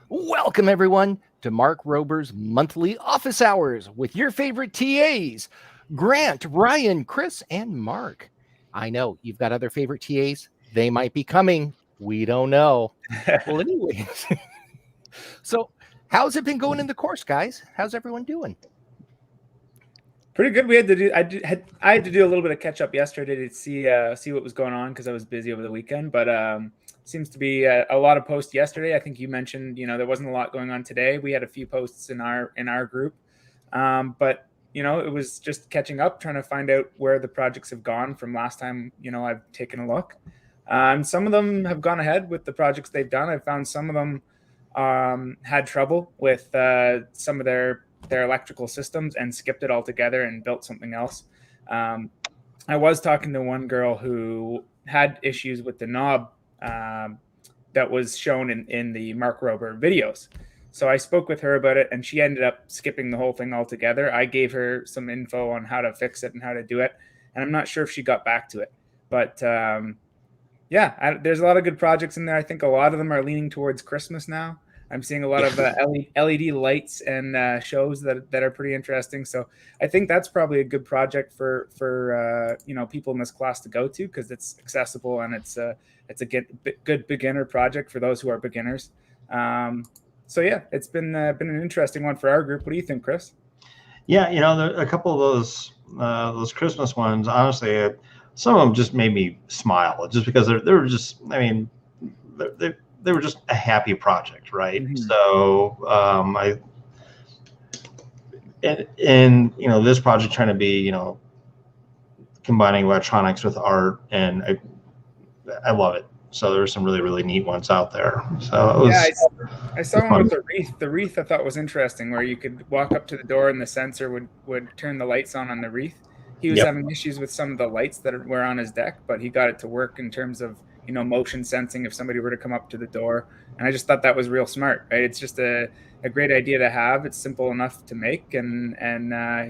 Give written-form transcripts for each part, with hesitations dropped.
Welcome, everyone, to Mark Rober's monthly office hours with your favorite TAs Grant, Ryan, Chris, and Mark. I know you've got other favorite TAs. They might be coming. We don't know. Well, anyways, so how's it been going in the course, guys? How's everyone doing? Pretty good. We had to do. I had to do a little bit of catch up yesterday to see what was going on because I was busy over the weekend. But seems to be a lot of posts yesterday. I think you mentioned there wasn't a lot going on today. We had a few posts in our group, but it was just catching up, trying to find out where the projects have gone from last time. I've taken a look. Some of them have gone ahead with the projects they've done. I found some of them had trouble with some of their electrical systems and skipped it altogether and built something else. I was talking to one girl who had issues with the knob that was shown in the Mark Rober videos. So I spoke with her about it, and she ended up skipping the whole thing altogether. I gave her some info on how to fix it and how to do it, and I'm not sure if she got back to it. But there's a lot of good projects in there. I think a lot of them are leaning towards Christmas now. I'm seeing a lot of LED lights and shows that are pretty interesting. So I think that's probably a good project for people in this class to go to because it's accessible and it's a good beginner project for those who are beginners. So yeah, it's been an interesting one for our group. What do you think, Chris? Yeah, a couple of those Christmas ones, honestly, some of them just made me smile just because they were just, I mean, they were just a happy project, right? Mm-hmm. So this project trying to be, combining electronics with art, and I love it. So there were some really, really neat ones out there. So it was, I saw one with the wreath. The wreath I thought was interesting, where you could walk up to the door and the sensor would turn the lights on the wreath. He was having issues with some of the lights that were on his deck, but he got it to work in terms of motion sensing if somebody were to come up to the door. And I just thought that was real smart, right? It's just a great idea to have. It's simple enough to make, and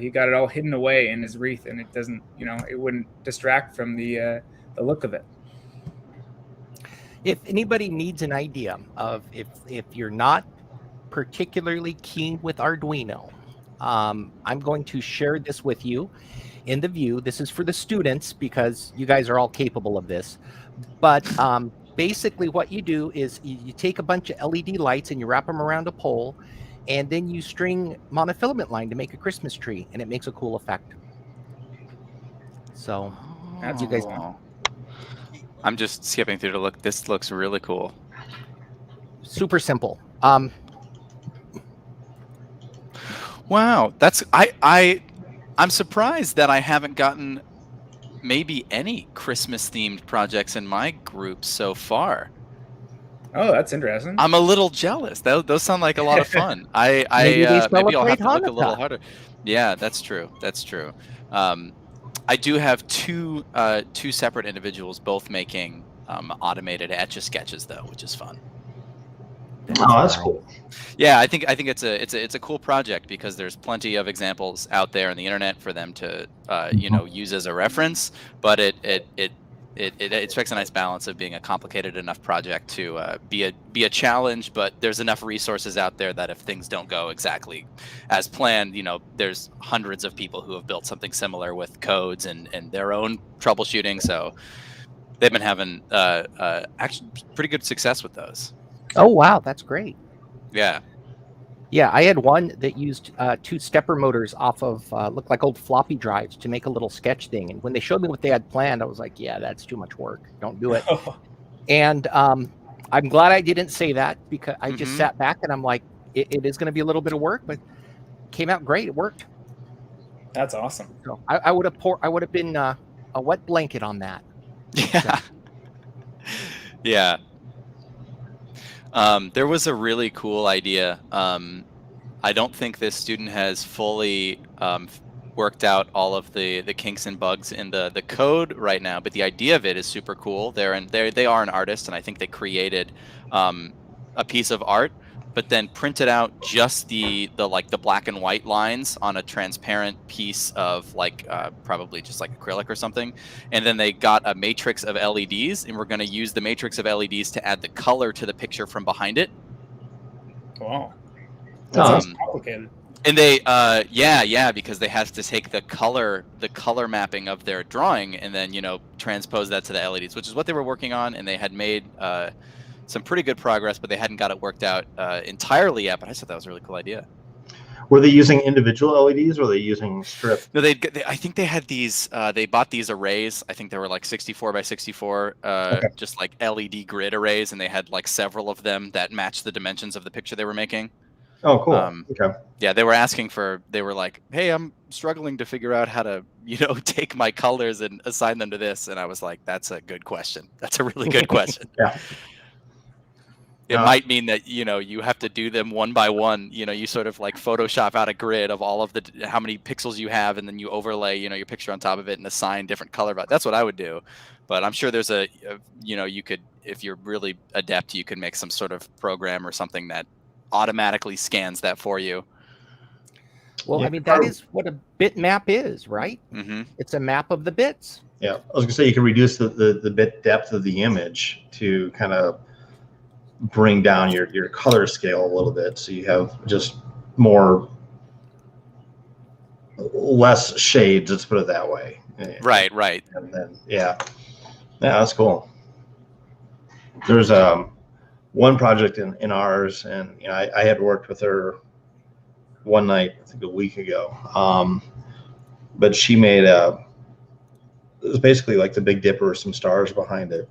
he got it all hidden away in his wreath, and it doesn't, it wouldn't distract from the look of it. If anybody needs an idea of if you're not particularly keen with Arduino, I'm going to share this with you in the view. This is for the students because you guys are all capable of this. But basically what you do is you take a bunch of LED lights and you wrap them around a pole, and then you string monofilament line to make a Christmas tree, and it makes a cool effect. So that's you guys know. I'm just skipping through to look. This looks really cool. Super simple. Wow, that's I'm surprised that I haven't gotten maybe any Christmas themed projects in my group so far. Oh, that's interesting. I'm a little jealous. Those sound like a lot of fun. maybe I'll have to look a little harder. Yeah, that's true. That's true. I do have two separate individuals both making automated Etch-a-Sketches though, which is fun. Oh, that's cool. Yeah, I think it's a cool project because there's plenty of examples out there on the internet for them to use as a reference, but it strikes a nice balance of being a complicated enough project to be a challenge, but there's enough resources out there that if things don't go exactly as planned, there's hundreds of people who have built something similar with codes and their own troubleshooting. So they've been having actually pretty good success with those. Oh, wow. That's great. Yeah. Yeah, I had one that used two stepper motors off of looked like old floppy drives to make a little sketch thing. And when they showed me what they had planned, I was like, yeah, that's too much work. Don't do it. And I'm glad I didn't say that because I just sat back and I'm like, it is going to be a little bit of work, but it came out great. It worked. That's awesome. So I would have been a wet blanket on that. Yeah. So. Yeah. There was a really cool idea. I don't think this student has fully worked out all of the kinks and bugs in the code right now, but the idea of it is super cool. They are an artist, and I think they created a piece of art, but then printed out just the black and white lines on a transparent piece of probably just like acrylic or something, and then they got a matrix of LEDs, and we're going to use the matrix of LEDs to add the color to the picture from behind it. Wow, that sounds Um, complicated. And they, yeah, because they have to take the color mapping of their drawing and then, transpose that to the LEDs, which is what they were working on. And they had made some pretty good progress, but they hadn't got it worked out entirely yet. But I thought that was a really cool idea. Were they using individual LEDs or were they using strip? No, I think they had these. They bought these arrays. I think they were like 64 by 64, Okay. just like LED grid arrays, and they had like several of them that matched the dimensions of the picture they were making. Oh, cool. Okay. Yeah, they were like, hey, I'm struggling to figure out how to, take my colors and assign them to this. And I was like, that's a good question. That's a really good question. Yeah. It might mean that, you have to do them one by one. You sort of like Photoshop out a grid of all of how many pixels you have, and then you overlay, your picture on top of it and assign different color. That's what I would do. But I'm sure there's you could, if you're really adept, you could make some sort of program or something that automatically scans that for you. Well, I mean, that is what a bit map is, right? Mm-hmm. It's a map of the bits. Yeah, I was gonna say you can reduce the bit depth of the image to kind of bring down your color scale a little bit, so you have just less shades. Let's put it that way. Right. And then yeah, that's cool. There's one project in ours, and I had worked with her one night, I think a week ago. But she made it was basically like the Big Dipper, some stars behind it,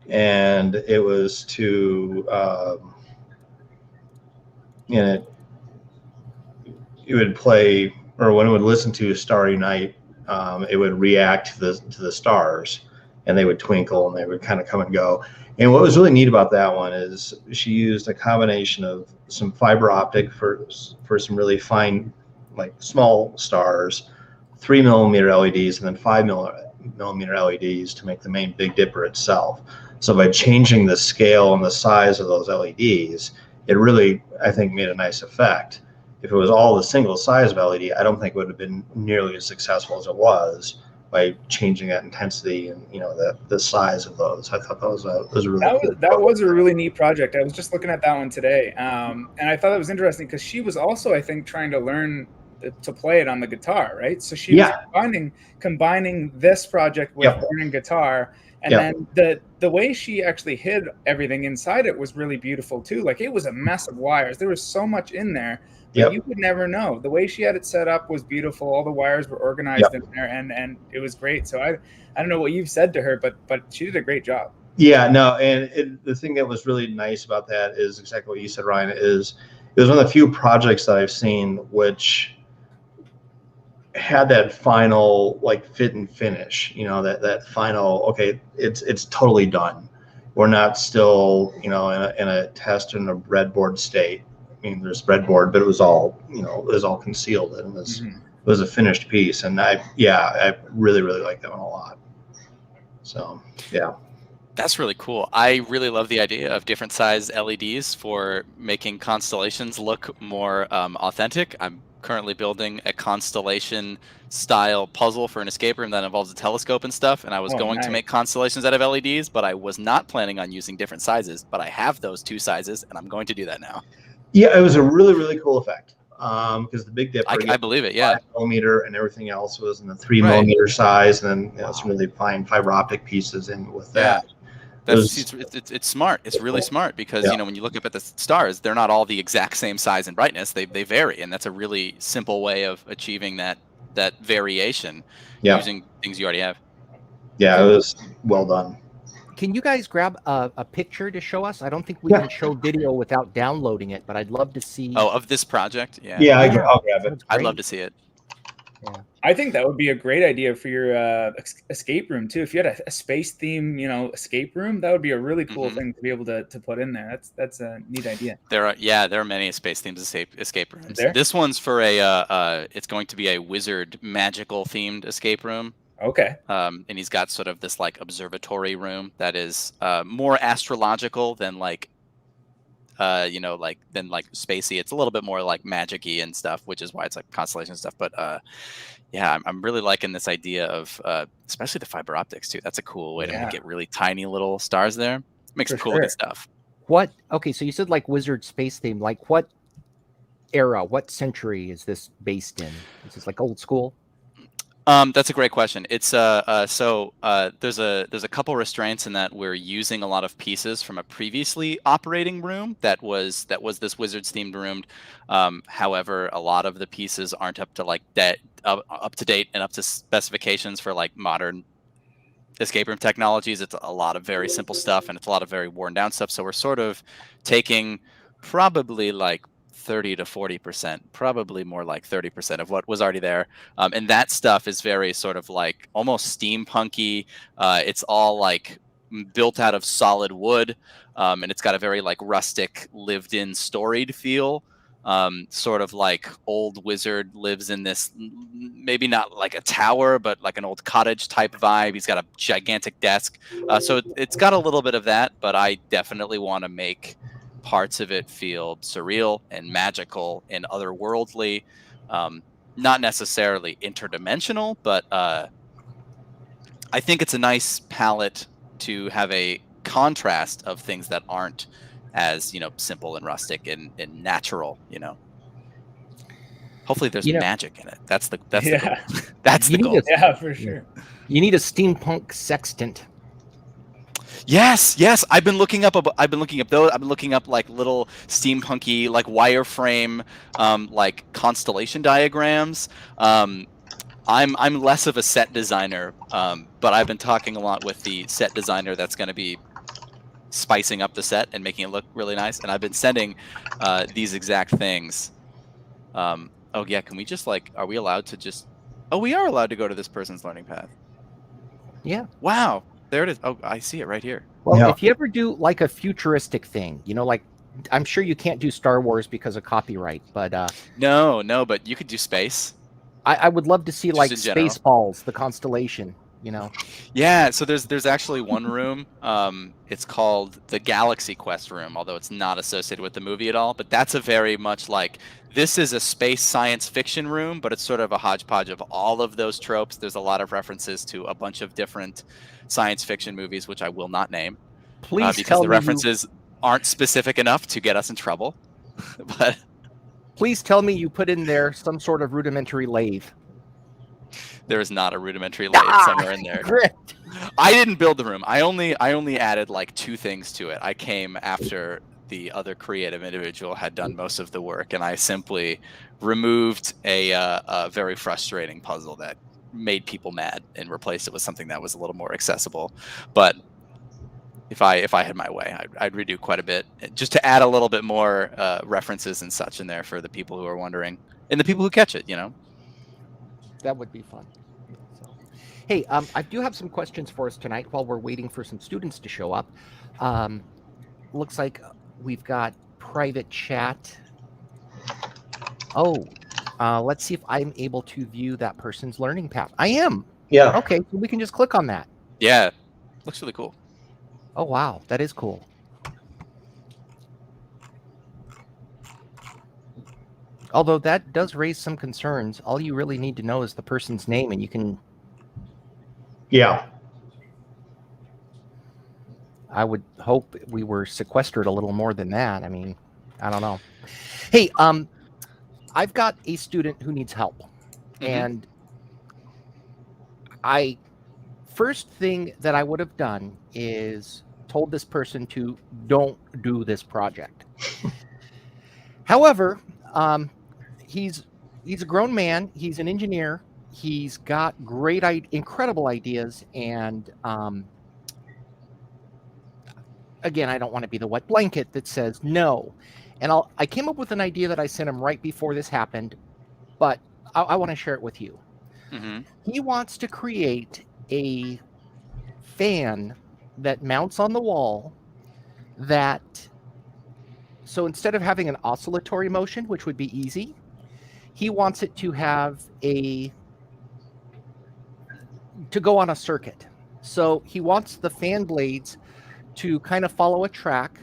and it was to it would play, or when it would listen to Starry Night, it would react to the stars, and they would twinkle and they would kind of come and go. And what was really neat about that one is she used a combination of some fiber optic for some really fine, like small stars, 3mm LEDs, and then 5mm LEDs to make the main Big Dipper itself. So by changing the scale and the size of those LEDs, it really, I think, made a nice effect. If it was all the single size of LED, I don't think it would have been nearly as successful as it was by changing that intensity and the size of those. I thought that was a really that was a really neat project. I was just looking at that one today, and I thought it was interesting because she was also, I think, trying to learn to play it on the guitar, right? So she was combining this project with learning guitar, and then the way she actually hid everything inside it was really beautiful too. Like, it was a mess of wires. There was so much in there. You would never know. The way she had it set up was beautiful. All the wires were organized in there, and it was great. So I don't know what you've said to her, but she did a great job. Yeah, no, and the thing that was really nice about that is exactly what you said, Ryan. Is it was one of the few projects that I've seen which had that final like fit and finish. That final, okay, it's totally done. We're not still in a test in a breadboard state. I mean, there's breadboard, but it was all concealed, and it was a finished piece. And I really like that one a lot. So yeah, that's really cool. I really love the idea of different size LEDs for making constellations look more authentic. I'm currently building a constellation style puzzle for an escape room that involves a telescope and stuff, and I was going to make constellations out of LEDs, but I was not planning on using different sizes. But I have those two sizes, and I'm going to do that now. Yeah, it was a really cool effect, because the Big Dipper, I believe it, 5mm, and everything else was in the 3mm size, and then some really fine fiber optic pieces in with that. It's smart. It's really smart because when you look up at the stars, they're not all the exact same size and brightness. They vary, and that's a really simple way of achieving that variation using things you already have. Yeah, it was well done. Can you guys grab a picture to show us? I don't think we can show video without downloading it, but I'd love to see. Oh, of this project? Yeah, I'll grab it. I'd love to see it. Yeah. I think that would be a great idea for your escape room too. If you had a space theme, escape room, that would be a really cool thing to be able to put in there. That's a neat idea. There are many space themes escape rooms. This one's for it's going to be a wizard magical themed escape room. Okay. And he's got sort of this like observatory room that is more astrological than like spacey. It's a little bit more like magic-y and stuff, which is why it's like constellation stuff. But I'm really liking this idea of especially the fiber optics too. That's a cool way to make it really tiny little stars there. Makes some cool looking stuff. what? Okay, so you said like wizard space theme. Like what era, what century is this based in? Is this like old school? That's a great question. It's there's a couple restraints in that we're using a lot of pieces from a previously operating room that was this Wizards themed room. However, a lot of the pieces aren't up to up to date and up to specifications for like modern escape room technologies. It's a lot of very simple stuff, and it's a lot of very worn down stuff. So we're sort of taking probably like 30 to 40%, probably more like 30% of what was already there. And that stuff is very sort of like almost steampunky. It's all like built out of solid wood, and it's got a very like rustic, lived in, storied feel. Sort of like old wizard lives in this, maybe not like a tower, but like an old cottage type vibe. He's got a gigantic desk. So it's got a little bit of that, but I definitely want to make parts of it feel surreal and magical and otherworldly. Not necessarily interdimensional, but I think it's a nice palette to have a contrast of things that aren't as simple and rustic and natural. Hopefully there's magic in it. That's the goal. That's the goal. Yeah, for sure. You need a steampunk sextant. Yes. I've been looking up those. I've been looking up like little steampunky, like wireframe, like constellation diagrams. I'm less of a set designer, but I've been talking a lot with the set designer that's going to be spicing up the set and making it look really nice. And I've been sending these exact things. Oh yeah, can we just are we allowed to just? Oh, we are allowed to go to this person's learning path. Yeah. Wow. There it is. Oh, I see it right here. Well, if you ever do like a futuristic thing, like I'm sure you can't do Star Wars because of copyright, but no, but you could do space. I would love to see Just like in general. Spaceballs, the constellation. Yeah, so there's actually one room. It's called the Galaxy Quest room, although it's not associated with the movie at all. But that's a very much like, this is a space science fiction room, but it's sort of a hodgepodge of all of those tropes. There's a lot of references to a bunch of different science fiction movies, which I will not name, Please because tell the me references aren't specific enough to get us in trouble. But please tell me you put in there some sort of rudimentary lathe. there is not a rudimentary lathe somewhere in there. Great. I didn't build the room. I only added like 2 things to it. I came after the other creative individual had done most of the work, and I simply removed a very frustrating puzzle that made people mad and replaced it with something that was a little more accessible. But if I had my way, I'd redo quite a bit just to add a little bit more references and such in there for the people who are wondering and the people who catch it. That would be fun. So, hey, I do have some questions for us tonight while we're waiting for some students to show up. Looks like we've got private chat. Oh, let's see if I'm able to view that person's learning path. I am. Yeah. Okay, so we can just click on that. Yeah, looks really cool. Oh, wow, that is cool. Although that does raise some concerns. All you really need to know is the person's name, and you can... Yeah. I would hope we were sequestered a little more than that. I mean, I don't know. Hey, I've got a student who needs help. Mm-hmm. And first thing that I would have done is told this person to don't do this project. However, he's a grown man. He's an engineer. He's got incredible ideas. And again, I don't want to be the wet blanket that says no. And I came up with an idea that I sent him right before this happened, but I want to share it with you. Mm-hmm. He wants to create a fan that mounts on the wall so instead of having an oscillatory motion, which would be easy, he wants it to go on a circuit. So he wants the fan blades to kind of follow a track,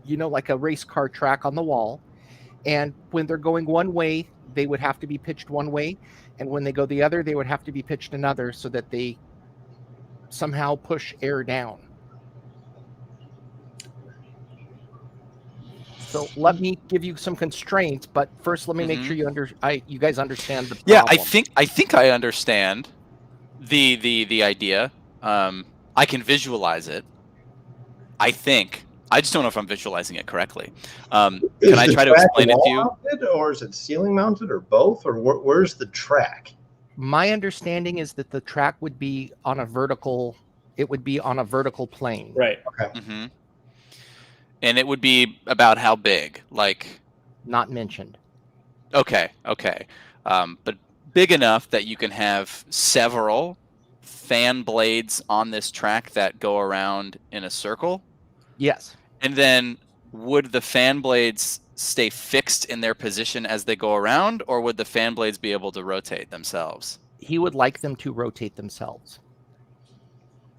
like a race car track on the wall. And when they're going one way, they would have to be pitched one way. And when they go the other, they would have to be pitched another so that they somehow push air down. So let me give you some constraints, but first let me make sure you guys understand the problem. Yeah, I think I understand the idea. I can visualize it. I think. I just don't know if I'm visualizing it correctly. Can I try to explain it to you? Mounted, or is it ceiling mounted, or both, or where's the track? My understanding is that the track would be on a vertical. It would be on a vertical plane. Right. Okay. Mm-hmm. And it would be about how big? Like, not mentioned. Okay. But big enough that you can have several fan blades on this track that go around in a circle? Yes. And then would the fan blades stay fixed in their position as they go around, or would the fan blades be able to rotate themselves? He would like them to rotate themselves.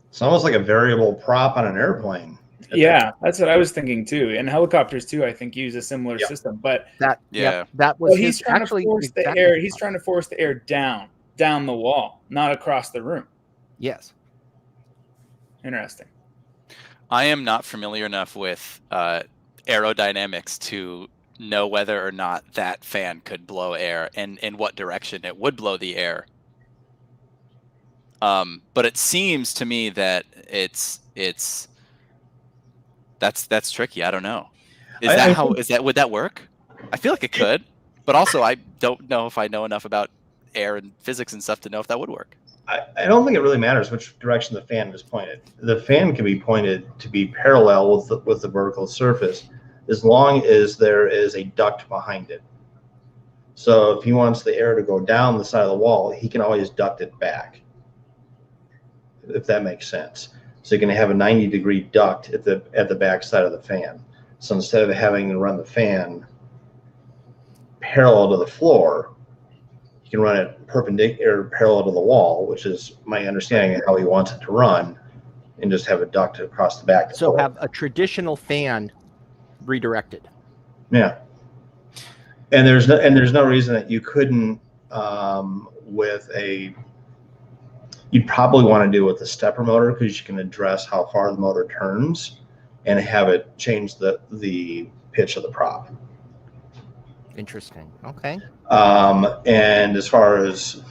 It's almost like a variable prop on an airplane. Yeah, that's what I was thinking too. And helicopters too, I think, use a similar system. But that was well, he's trying to force the air. He's trying to force the air down the wall, not across the room. Yes. Interesting. I am not familiar enough with aerodynamics to know whether or not that fan could blow air and in what direction it would blow the air. But it seems to me that that's tricky. I don't know. Would that work? I feel like it could, but also I don't know if I know enough about air and physics and stuff to know if that would work. I don't think it really matters which direction the fan is pointed. The fan can be pointed to be parallel with the vertical surface as long as there is a duct behind it. So if he wants the air to go down the side of the wall, he can always duct it back, if that makes sense. So you can have a 90-degree duct at the back side of the fan. So instead of having to run the fan parallel to the floor, you can run it perpendicular, parallel to the wall, which is my understanding of how he wants it to run, and just have a duct across the back. So have a traditional fan redirected. Yeah. And there's no reason that you couldn't you'd probably want to do it with the stepper motor, because you can address how far the motor turns and have it change the pitch of the prop. Interesting. Okay. And as far as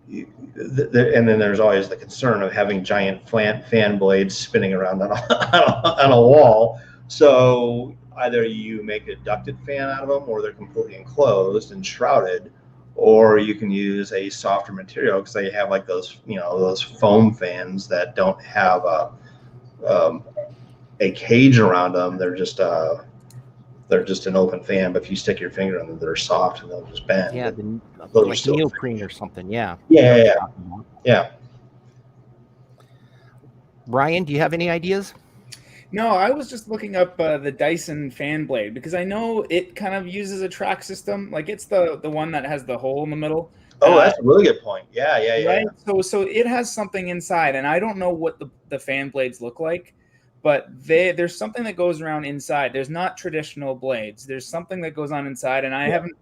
and then there's always the concern of having giant fan blades spinning around on a wall. So either you make a ducted fan out of them, or they're completely enclosed and shrouded, or you can use a softer material, because they have like those foam fans that don't have a cage around them. They're just an open fan, but if you stick your finger in them, they're soft and they'll just bend. Yeah, like neoprene or something. Yeah. Yeah. Brian, do you have any ideas? No, I was just looking up the Dyson fan blade, because I know it kind of uses a track system. Like, it's the one that has the hole in the middle. Oh, that's a really good point. Yeah. Right? So it has something inside, and I don't know what the fan blades look like, but there's something that goes around inside. There's not traditional blades. There's something that goes on inside, and I haven't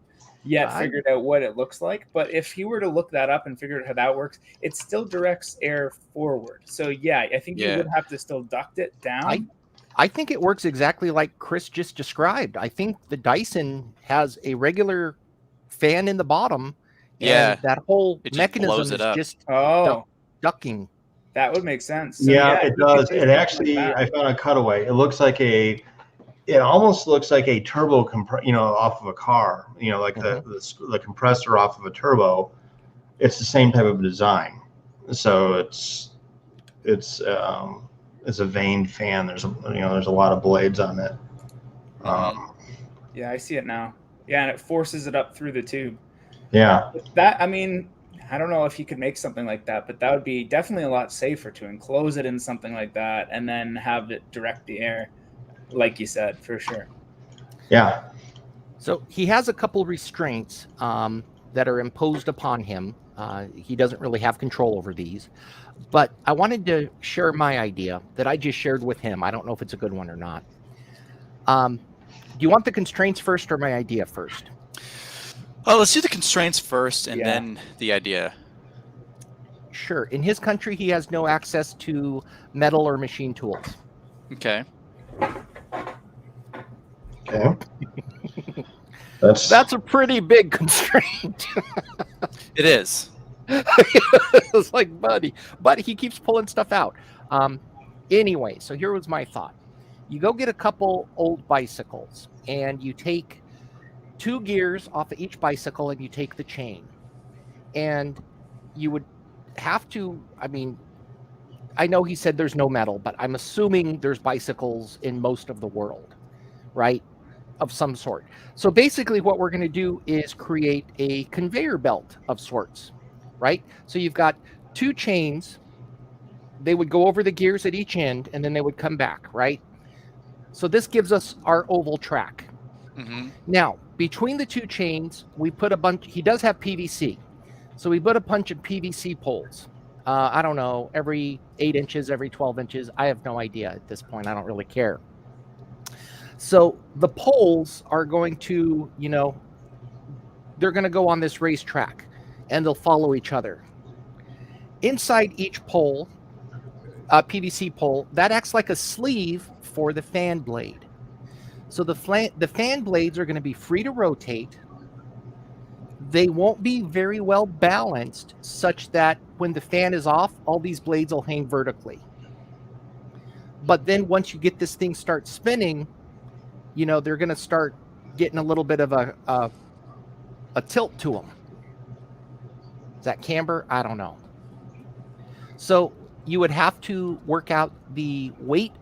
yet figured out what it looks like. But if you were to look that up and figure out how that works, it still directs air forward. So yeah, I think you would have to still duct it down. I think it works exactly like Chris just described. I think the Dyson has a regular fan in the bottom, and that whole mechanism is just ducking. That would make sense. So, it does. It actually, I found a cutaway. It looks like it almost looks like a turbo off of a car. Like the compressor off of a turbo. It's the same type of design. So it's a vaned fan. There's a lot of blades on it. Yeah, I see it now. Yeah, and it forces it up through the tube. Yeah. I don't know if you could make something like that, but that would be definitely a lot safer to enclose it in something like that and then have it direct the air, like you said, for sure. Yeah. So he has a couple restraints that are imposed upon him. He doesn't really have control over these. But I wanted to share my idea that I just shared with him. I don't know if it's a good one or not. Do you want the constraints first or my idea first? Oh, let's do the constraints first and then the idea. Sure. In his country, he has no access to metal or machine tools. Okay. Okay. That's a pretty big constraint. It is. It's like, buddy, but he keeps pulling stuff out. Anyway, so here was my thought. You go get a couple old bicycles and you take 2 gears off of each bicycle and you take the chain. And you would have to, I mean, I know he said there's no metal, but I'm assuming there's bicycles in most of the world, right? Of some sort. So basically what we're going to do is create a conveyor belt of sorts, right? So you've got 2 chains. They would go over the gears at each end and then they would come back, right? So this gives us our oval track. Mm-hmm. Now, between the 2 chains, we put a bunch, he does have PVC. So we put a bunch of PVC poles. I don't know, every 8 inches, every 12 inches. I have no idea at this point. I don't really care. So the poles are going to, they're going to go on this racetrack and they'll follow each other. Inside each pole, PVC pole, that acts like a sleeve for the fan blade. So the fan blades are going to be free to rotate. They won't be very well balanced such that when the fan is off, all these blades will hang vertically. But then once you get this thing start spinning, they're going to start getting a little bit of a tilt to them. Is that camber? I don't know. So you would have to work out the weight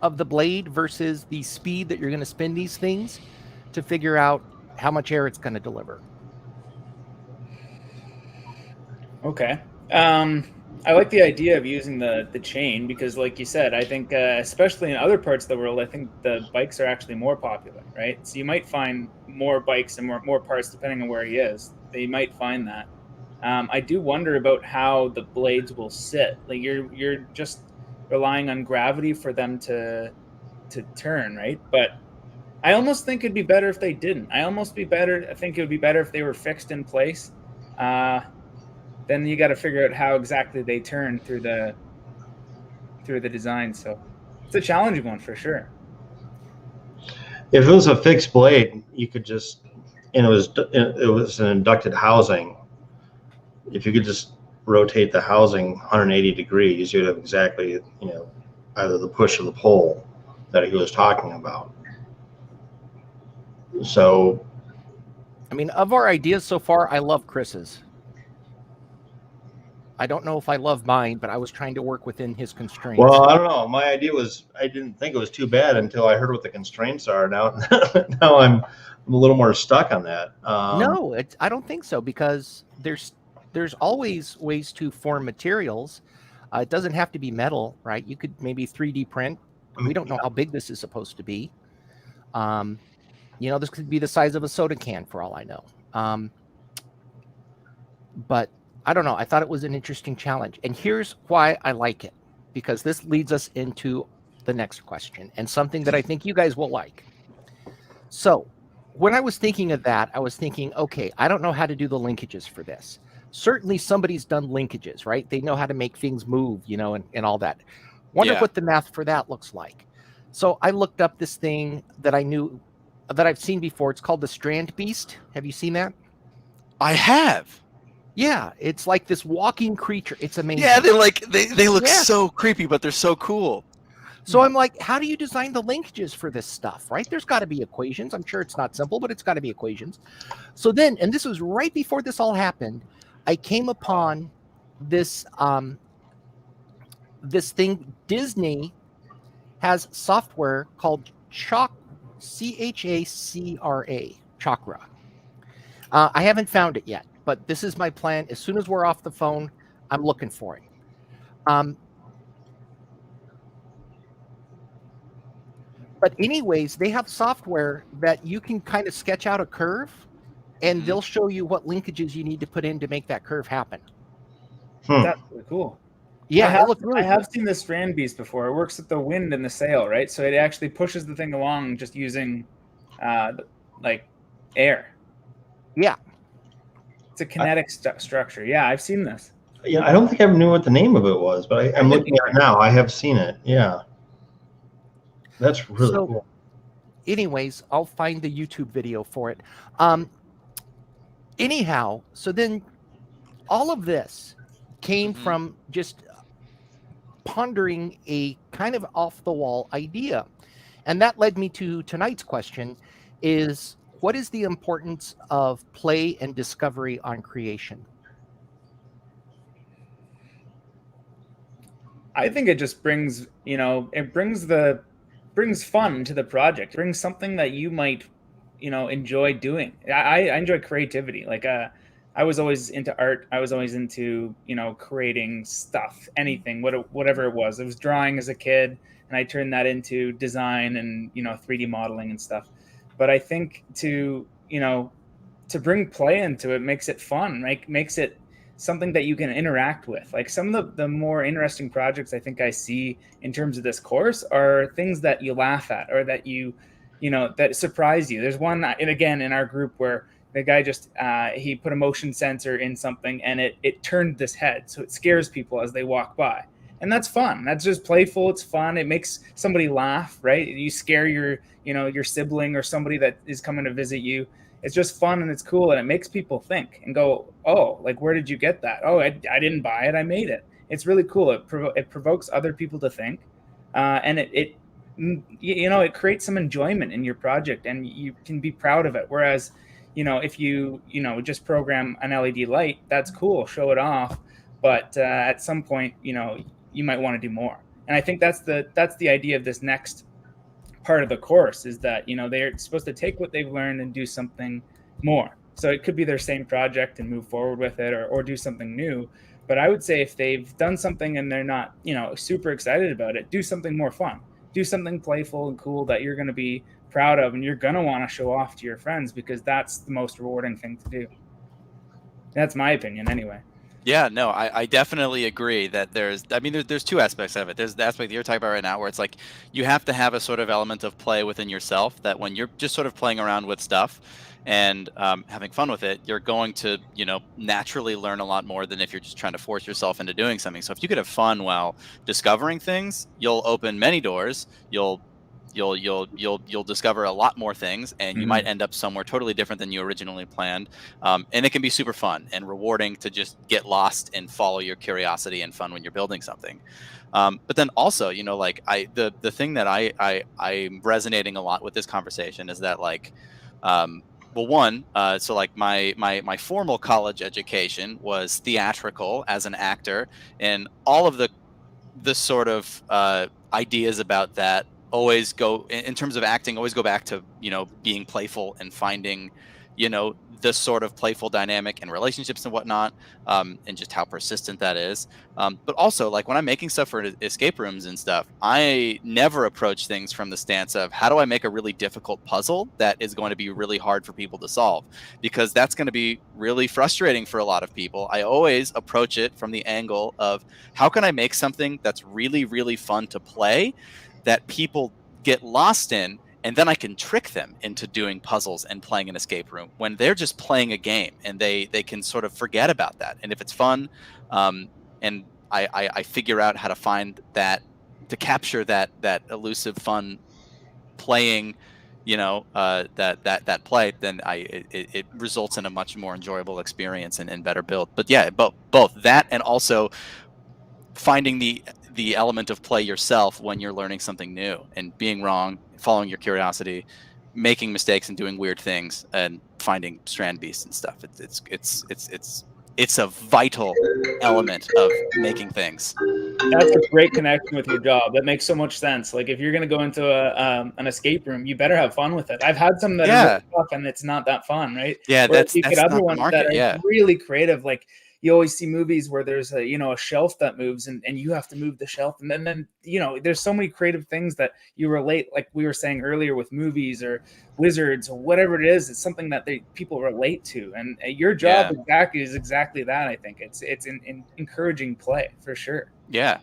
of the blade versus the speed that you're going to spin these things to figure out how much air it's going to deliver. Okay. I like the idea of using the chain because, like you said, I think especially in other parts of the world, I think the bikes are actually more popular, right? So you might find more bikes and more parts depending on where he is. They might find that. I do wonder about how the blades will sit. Like you're just relying on gravity for them to turn, right? But I almost think it'd be better if they didn't. I think it would be better if they were fixed in place. Then you got to figure out how exactly they turn through the design. So it's a challenging one for sure. If it was a fixed blade, you could just, and it was an inducted housing. If you could just rotate the housing 180 degrees, you'd have exactly, either the push or the pull that he was talking about. So, I mean, of our ideas so far, I love Chris's. I don't know if I love mine, but I was trying to work within his constraints. Well, I don't know. My idea was, I didn't think it was too bad until I heard what the constraints are. Now I'm a little more stuck on that. No, I don't think so, because there's always ways to form materials. It doesn't have to be metal, right? You could maybe 3D print. We don't know how big this is supposed to be. This could be the size of a soda can for all I know. But I don't know. I thought it was an interesting challenge. And here's why I like it, because this leads us into the next question and something that I think you guys will like. So when I was thinking of that, I was thinking, okay, I don't know how to do the linkages for this. Certainly somebody's done linkages, right? They know how to make things move, and all that. Wonder what the math for that looks like. So I looked up this thing that I knew that I've seen before. It's called the Strand Beast. Have you seen that? I have. Yeah, it's like this walking creature. It's amazing. Yeah, they look so creepy, but they're so cool. So I'm like, how do you design the linkages for this stuff, right? There's got to be equations. I'm sure it's not simple, but it's got to be equations. So then, and this was right before this all happened, I came upon this this thing. Disney has software called Chakra. Chakra. I haven't found it yet, but this is my plan. As soon as we're off the phone, I'm looking for it. But anyways, they have software that you can kind of sketch out a curve, and they'll show you what linkages you need to put in to make that curve happen. That's really cool. Yeah, I have seen the Strand Beast before. It works with the wind and the sail, right? So it actually pushes the thing along just using air. Yeah. It's a kinetic structure. Yeah, I've seen this. Yeah, I don't think I ever knew what the name of it was, but I'm looking at it now. I have seen it. Yeah. That's really cool. anyways, I'll find the YouTube video for it. Anyhow, so then all of this came Mhm. from just pondering a kind of off the wall idea. And that led me to tonight's question is what is the importance of play and discovery on creation? I think it just brings, it brings fun to the project. It brings something that you might, enjoy doing. I enjoy creativity. Like I was always into art. I was always into, creating stuff, anything, whatever it was. I was drawing as a kid, and I turned that into design and 3D modeling and stuff. But I think to bring play into it makes it fun, makes it something that you can interact with. Like some of the more interesting projects I think I see in terms of this course are things that you laugh at or that that surprise you. There's one, and again, in our group where the guy just he put a motion sensor in something and it turned this head, so it scares people as they walk by. And that's fun. That's just playful. It's fun. It makes somebody laugh, right? You scare your sibling or somebody that is coming to visit you. It's just fun and it's cool and it makes people think and go, oh, like, where did you get that? Oh, I didn't buy it. I made it. It's really cool. It provokes other people to think. And it creates some enjoyment in your project and you can be proud of it. Whereas, if you just program an LED light, that's cool. Show it off. But at some point, you might want to do more. And I think that's the idea of this next part of the course is that they're supposed to take what they've learned and do something more. So it could be their same project and move forward with it or do something new. But I would say if they've done something and they're not super excited about it, do something more fun, do something playful and cool that you're going to be proud of and you're going to want to show off to your friends, because that's the most rewarding thing to do. That's my opinion anyway. Yeah, no, I definitely agree that there's two aspects of it. There's the aspect that you're talking about right now where it's like you have to have a sort of element of play within yourself, that when you're just sort of playing around with stuff and having fun with it, you're going to, naturally learn a lot more than if you're just trying to force yourself into doing something. So if you could have fun while discovering things, you'll open many doors. You'll discover a lot more things, and you might end up somewhere totally different than you originally planned. And it can be super fun and rewarding to just get lost and follow your curiosity and fun when you're building something. But then also, the thing that I'm resonating a lot with this conversation is that well, one, so like my formal college education was theatrical as an actor, and all of the sort of ideas about that always go in terms of acting, always go back to being playful and finding this sort of playful dynamic and relationships and whatnot, and just how persistent that is. But also, like when I'm making stuff for escape rooms and stuff, I never approach things from the stance of how do I make a really difficult puzzle that is going to be really hard for people to solve, because that's going to be really frustrating for a lot of people. I always approach it from the angle of how can I make something that's really, really fun to play that people get lost in, and then I can trick them into doing puzzles and playing an escape room when they're just playing a game, and they can sort of forget about that. And if it's fun, and I figure out how to find that, to capture that elusive fun playing, that play, then it results in a much more enjoyable experience and better build. But yeah, both that and also finding the element of play yourself when you're learning something new and being wrong, following your curiosity, making mistakes and doing weird things, and finding Strand Beast and stuff. It's a vital element of making things. That's a great connection with your job. That makes so much sense. Like if you're going to go into an escape room, you better have fun with it. I've had some that are really tough and it's not that fun, right? Yeah, Whereas that's get not other the ones market. that are really creative. Like you always see movies where there's a shelf that moves and you have to move the shelf. And then there's so many creative things that you relate, like we were saying earlier with movies or wizards or whatever it is. It's something that people relate to. And your job is exactly that. I think it's in encouraging play for sure. Yeah.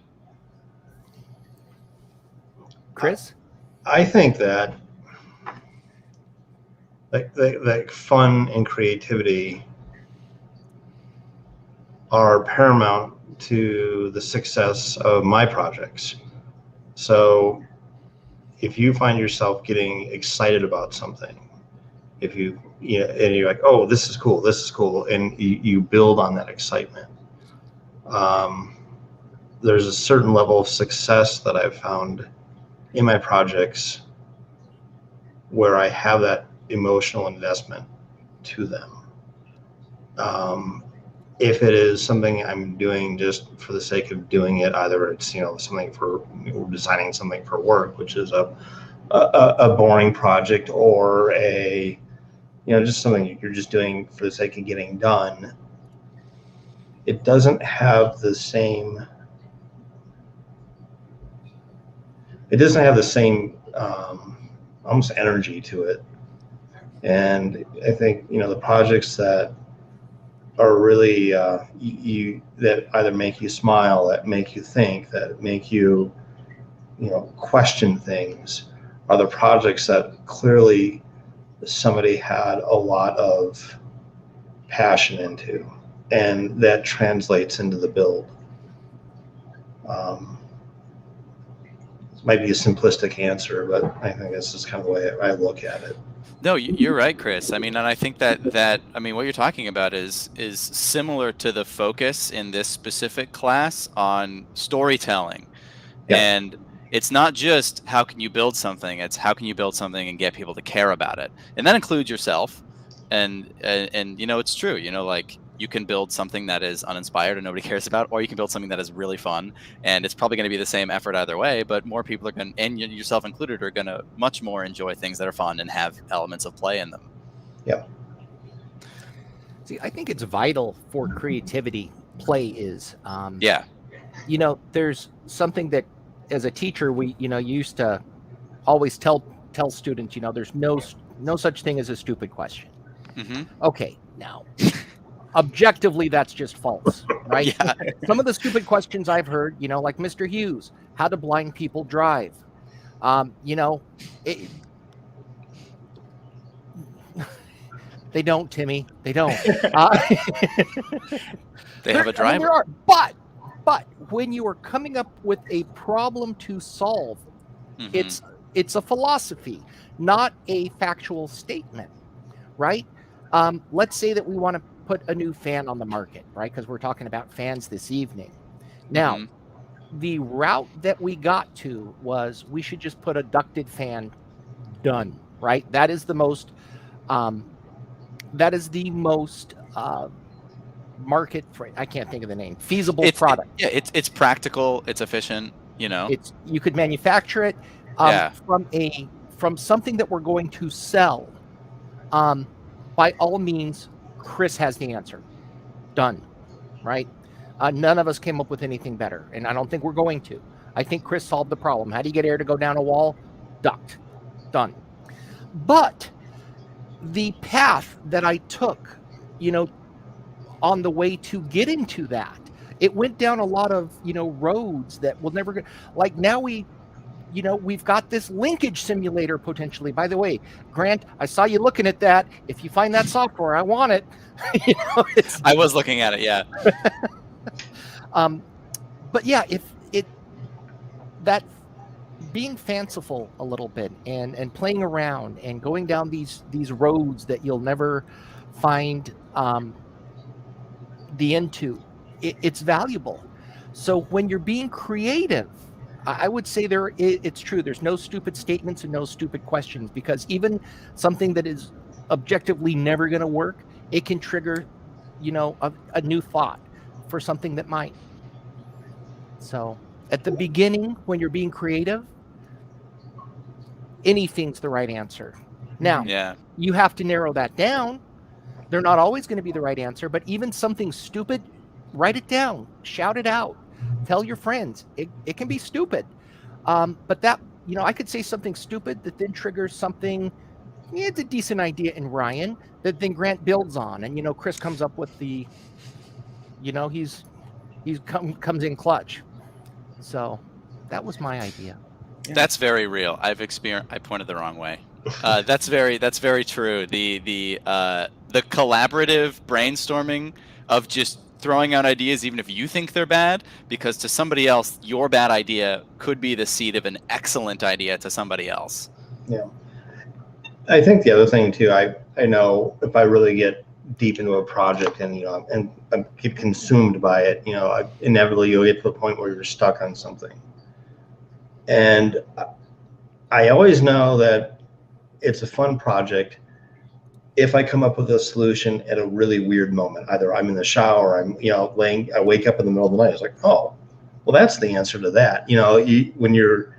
Chris? I think that like fun and creativity are paramount to the success of my projects. So if you find yourself getting excited about something, and you're like, oh, this is cool, and you build on that excitement. There's a certain level of success that I've found in my projects where I have that emotional investment to them. If it is something I'm doing just for the sake of doing it, either it's something for designing something for work, which is a boring project, or just something you're just doing for the sake of getting done, it doesn't have the same almost energy to it. And I think the projects that are really that either make you smile, that make you think, that make you question things, are the projects that clearly somebody had a lot of passion into, and that translates into the build. This might be a simplistic answer, but I think this is kind of the way I look at it. No, you're right, Chris. I mean, and I think that what you're talking about is similar to the focus in this specific class on storytelling. Yeah. And it's not just how can you build something, it's how can you build something and get people to care about it. And that includes yourself. And it's true, like you can build something that is uninspired and nobody cares about, or you can build something that is really fun, and it's probably going to be the same effort either way, but more people are going, and yourself included, are going to much more enjoy things that are fun and have elements of play in them. Yeah. See, I think it's vital for creativity. Play is. Yeah. There's something that, as a teacher, we used to always tell students, there's no such thing as a stupid question. Mm-hmm. Okay, now objectively that's just false, right? Yeah. Some of the stupid questions I've heard, like Mr. Hughes, how do blind people drive? They don't, Timmy. They don't. They have a driver. There are, but when you are coming up with a problem to solve, Mm-hmm. it's a philosophy, not a factual statement, right? Let's say that we want to put a new fan on the market, right? Because we're talking about fans this evening. Now, the route that we got to was we should just put a ducted fan. Done, right? That is the most market for, I can't think of the name, feasible product. It's practical, it's efficient, It's, you could manufacture it from something that we're going to sell. By all means, Chris has the answer. Done, right? None of us came up with anything better, and I don't think we're going to. I think Chris solved the problem. How do you get air to go down a wall? Duct. Done. But the path that I took, on the way to get into that, it went down a lot of, roads that will never go. Like now we've got this linkage simulator potentially. By the way, Grant, I saw you looking at that. If you find that software, I want it. I was looking at it, yeah. But yeah, that being fanciful a little bit and playing around and going down these roads that you'll never find the end to, it's valuable. So when you're being creative, I would say it's true. There's no stupid statements and no stupid questions, because even something that is objectively never going to work, it can trigger, a new thought for something that might. So at the beginning, when you're being creative, anything's the right answer. Now, you have to narrow that down. They're not always going to be the right answer, but even something stupid, write it down, shout it out, tell your friends. It can be stupid. But that, I could say something stupid that then triggers something, it's a decent idea in Ryan that then Grant builds on. And, Chris comes up with the, comes in clutch. So that was my idea. Yeah. That's very real. I pointed the wrong way. That's very true. The collaborative brainstorming of just throwing out ideas even if you think they're bad, because to somebody else, your bad idea could be the seed of an excellent idea to somebody else. Yeah. I think the other thing too, I know if I really get deep into a project and, and I get consumed by it, inevitably you'll get to the point where you're stuck on something. And I always know that it's a fun project if I come up with a solution at a really weird moment. Either I'm in the shower, I'm, I wake up in the middle of the night. It's like, oh, well, that's the answer to that. When your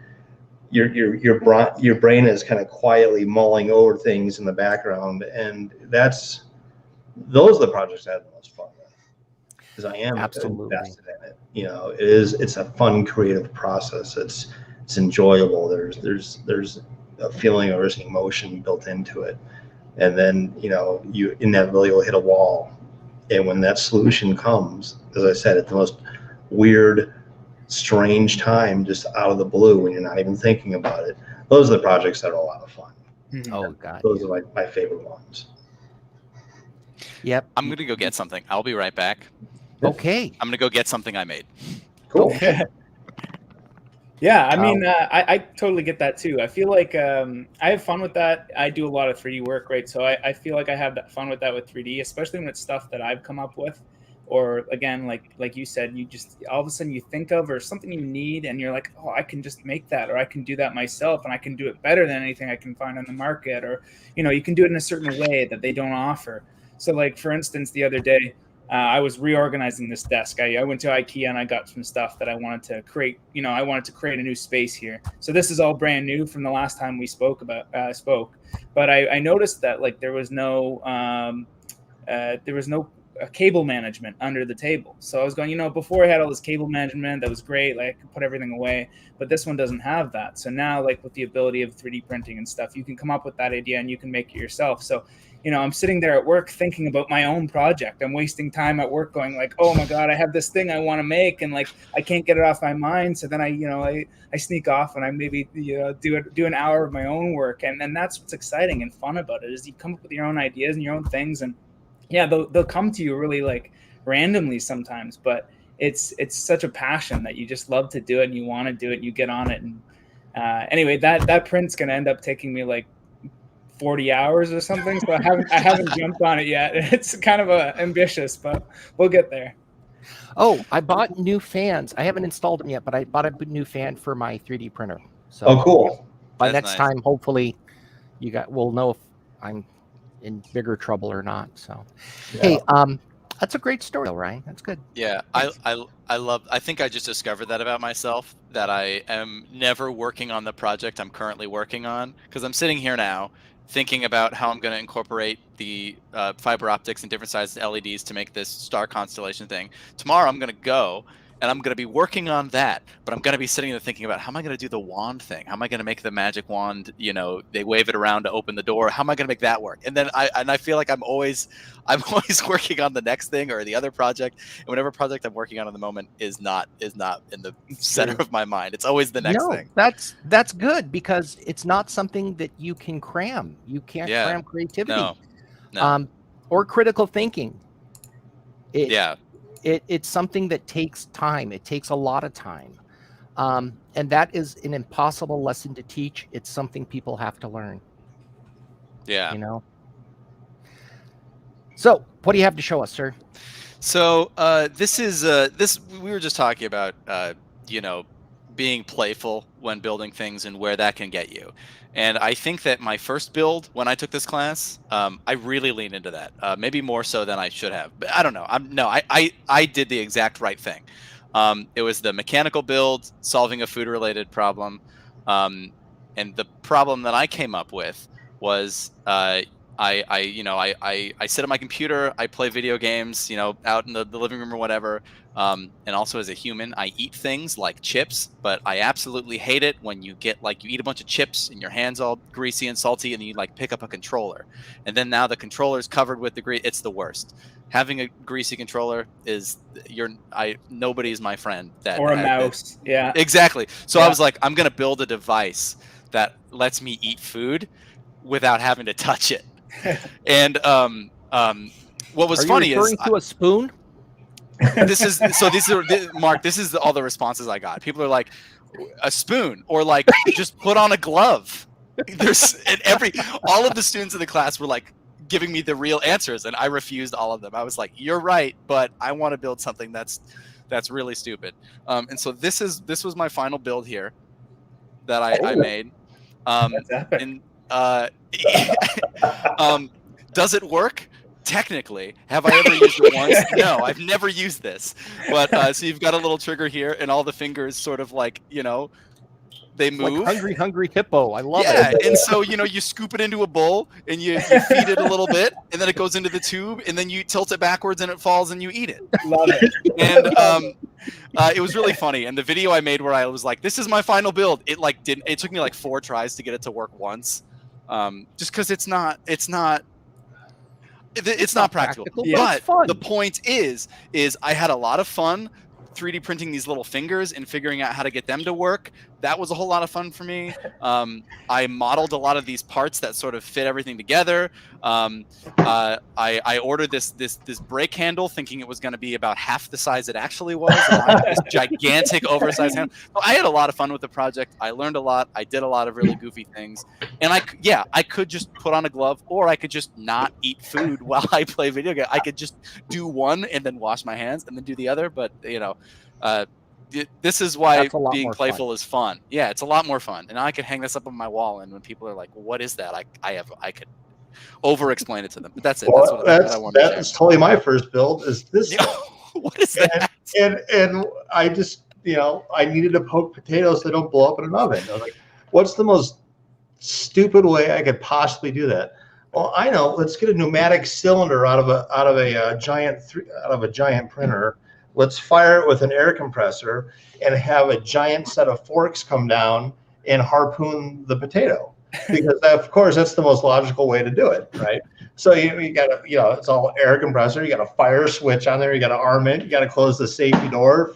brain is kind of quietly mulling over things in the background, and those are the projects I have the most fun with, because I am Absolutely invested in it. It's a fun creative process. It's enjoyable. There's a feeling or there's an emotion built into it, and then you inevitably will hit a wall, and when that solution comes, as I said, at the most weird, strange time, just out of the blue, when you're not even thinking about it, those are the projects that are a lot of fun. Oh God, those are my favorite ones. Yep. I'm gonna go get something. I'll be right back. Okay. I'm gonna go get something I made. Cool. Okay. Yeah, I mean, I totally get that too. I feel like I have fun with that. I do a lot of 3D work, right? So I feel like I have that fun with that with 3D, especially when it's stuff that I've come up with. Or again, like you said, you just all of a sudden you think of or something you need, and you're like, oh, I can just make that, or I can do that myself, and I can do it better than anything I can find on the market, or you can do it in a certain way that they don't offer. So, like for instance, the other day, I was reorganizing this desk. I went to IKEA and I got some stuff that I wanted to create. I wanted to create a new space here. So this is all brand new from the last time we spoke. But I noticed that like there was no cable management under the table. So I was going, before I had all this cable management, that was great. Like I could put everything away, but this one doesn't have that. So now, like with the ability of 3D printing and stuff, you can come up with that idea and you can make it yourself. So, I'm sitting there at work thinking about my own project. I'm wasting time at work going like, oh my God, I have this thing I want to make. And like, I can't get it off my mind. So then I sneak off and I maybe, do an hour of my own work. And that's what's exciting and fun about it, is you come up with your own ideas and your own things. And yeah, they'll come to you really like randomly sometimes, but it's such a passion that you just love to do it and you want to do it and you get on it. And anyway, that print's going to end up taking me like 40 hours or something. So I haven't jumped on it yet. It's kind of ambitious, but we'll get there. Oh, I bought new fans. I haven't installed them yet, but I bought a new fan for my 3D printer. So Oh, cool. by That's next nice. time, hopefully we'll know if I'm in bigger trouble or not. So, Yeah. Hey, that's a great story, Ryan. That's good. Yeah, I think I just discovered that about myself, that I am never working on the project I'm currently working on, because I'm sitting here now thinking about how I'm going to incorporate the fiber optics and different sized LEDs to make this star constellation thing. Tomorrow I'm going to go and I'm going to be working on that, but I'm going to be sitting there thinking about how am I going to do the wand thing? How am I going to make the magic wand, they wave it around to open the door. How am I going to make that work? And then I feel like I'm always working on the next thing or the other project. And whatever project I'm working on at the moment is not in the center of my mind. It's always the next thing. That's good, because it's not something that you can cram. You can't cram creativity. No. Or critical thinking. It's something that takes time. It takes a lot of time. And that is an impossible lesson to teach. It's something people have to learn. Yeah. So what do you have to show us, sir? So this is we were just talking about being playful when building things and where that can get you. And I think that my first build when I took this class, I really leaned into that, maybe more so than I should have. But I don't know. I did the exact right thing. It was the mechanical build, solving a food-related problem, and the problem that I came up with was I sit at my computer, I play video games, out in the living room or whatever. And also as a human, I eat things like chips, but I absolutely hate it when you eat a bunch of chips and your hands all greasy and salty, and then you pick up a controller, and then now the controller's covered with the grease. It's the worst. Having a greasy controller is nobody's my friend. Or a mouse. Yeah. Exactly. So Yeah. I was like, I'm gonna build a device that lets me eat food without having to touch it. And what was funny is to a spoon? This is so. Mark. This is all the responses I got. People are like, a spoon, or like, just put on a glove. All of the students in the class were like giving me the real answers, and I refused all of them. I was like, "You're right, but I want to build something that's really stupid." And so this was my final build here that I made. That's epic. And does it work? Technically, have I ever used it once? No, I've never used this. But so you've got a little trigger here, and all the fingers sort of like, they move. Like hungry hippo. I love it. Yeah, and so you scoop it into a bowl, and you feed it a little bit, and then it goes into the tube, and then you tilt it backwards, and it falls, and you eat it. Love it. And it was really funny. And the video I made where I was like, "This is my final build," it took me like 4 tries to get it to work once, just because it's not practical. Yeah. But the point is I had a lot of fun 3D printing these little fingers and figuring out how to get them to work. That was a whole lot of fun for me. I modeled a lot of these parts that sort of fit everything together. I ordered this brake handle thinking it was going to be about half the size it actually was. And I had this gigantic oversized handle. So I had a lot of fun with the project. I learned a lot. I did a lot of really goofy things. And I could just put on a glove, or I could just not eat food while I play video game. I could just do one and then wash my hands and then do the other. But this is why being playful is fun. Yeah, it's a lot more fun. And I could hang this up on my wall, and when people are like, "What is that?" I could over explain it to them. But that's it. Well, that's totally my first build. Is this? What is that? And I just I needed to poke potatoes so they don't blow up in an oven. I was like, what's the most stupid way I could possibly do that? Well, I know. Let's get a pneumatic cylinder out of a giant printer. Let's fire it with an air compressor and have a giant set of forks come down and harpoon the potato, because of course that's the most logical way to do it, right? So you got to, it's all air compressor. You got a fire switch on there. You got to arm it. You got to close the safety door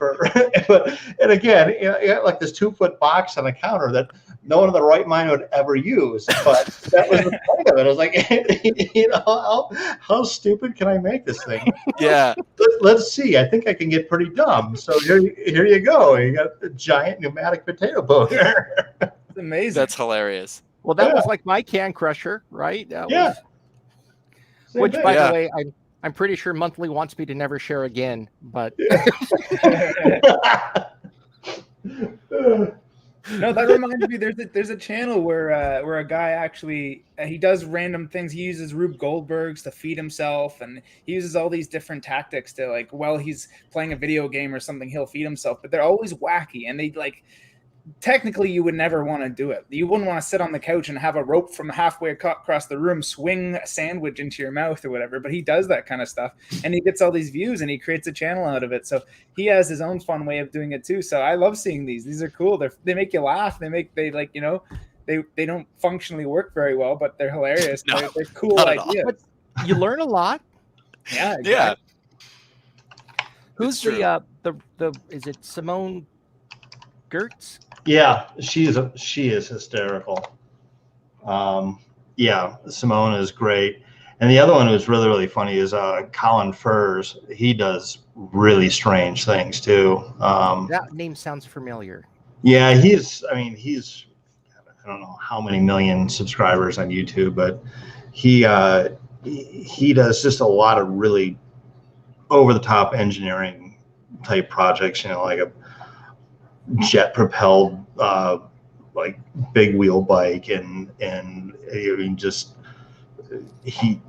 and again, you got like this 2-foot box on a counter that no one in the right mind would ever use. But that was the point of it. I was like, how stupid can I make this thing? Yeah. Let's see. I think I can get pretty dumb. So here you go. You got a giant pneumatic potato poker. It's amazing. That's hilarious. Well, that was like my can crusher, right? Which, by the way, I'm pretty sure Monthly wants me to never share again. But no, that reminds me. There's a channel where a guy actually he does random things. He uses Rube Goldberg's to feed himself, and he uses all these different tactics to, like, while he's playing a video game or something, he'll feed himself. But they're always wacky, and they like. Technically, you would never want to do it. You wouldn't want to sit on the couch and have a rope from halfway across the room swing a sandwich into your mouth or whatever. But he does that kind of stuff, and he gets all these views, and he creates a channel out of it. So he has his own fun way of doing it too. So I love seeing these. These are cool. They make you laugh. They don't functionally work very well, but they're hilarious. No, they're cool ideas. But you learn a lot. Yeah. Exactly. Yeah. Who's the is it Simone Gertz? Yeah, she is hysterical. Simone is great. And the other one who's really, really funny is Colin Furs. He does really strange things too. That name sounds familiar. Yeah, he's I don't know how many million subscribers on YouTube, but he does just a lot of really over the top engineering type projects, like a jet propelled like big wheel bike, and he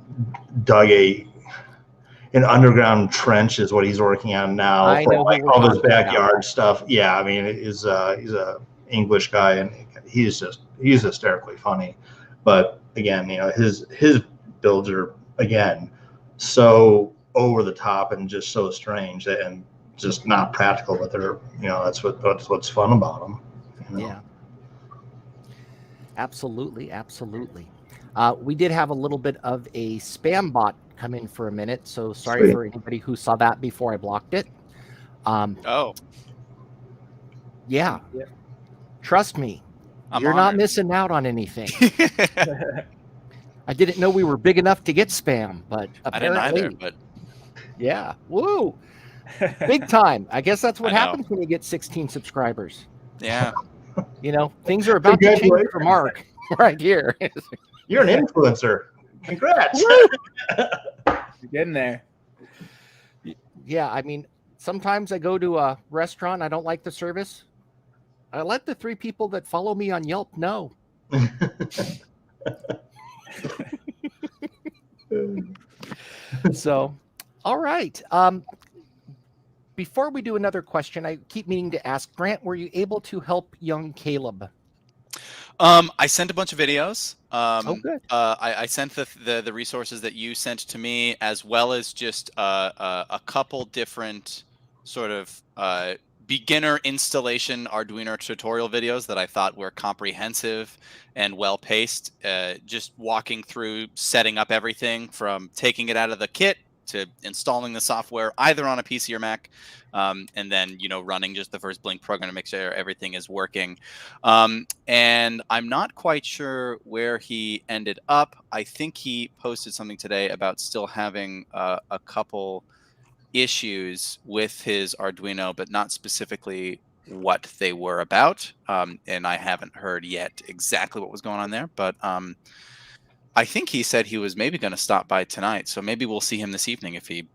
dug an underground trench is what he's working on now for like all his backyard stuff. Yeah, he's a English guy, and he's hysterically funny. But again, his builds are again so over the top and just so strange and just not practical, but they're that's what's fun about them. Yeah, absolutely. We did have a little bit of a spam bot come in for a minute, so sorry for anybody who saw that before I blocked it. Yeah. Trust me, you're not missing out on anything. I didn't know we were big enough to get spam, but apparently, I didn't either. But yeah, woo. Big time. I guess that's what I know. happens when you get 16 subscribers. Yeah. Things are about to change for Congratulations. Mark right here. You're an influencer. Congrats. You're getting there. Yeah, I mean, sometimes I go to a restaurant, I don't like the service. I let the 3 people that follow me on Yelp know. So, all right. Before we do another question, I keep meaning to ask, Grant, were you able to help young Caleb? I sent a bunch of videos. Good. I sent the resources that you sent to me, as well as just a couple different sort of beginner installation Arduino tutorial videos that I thought were comprehensive and well paced. Just walking through setting up everything from taking it out of the kit to installing the software either on a PC or Mac, and then running just the first Blink program to make sure everything is working. And I'm not quite sure where he ended up. I think he posted something today about still having a couple issues with his Arduino, but not specifically what they were about. And I haven't heard yet exactly what was going on there, but I think he said he was maybe going to stop by tonight. So maybe we'll see him this evening if he,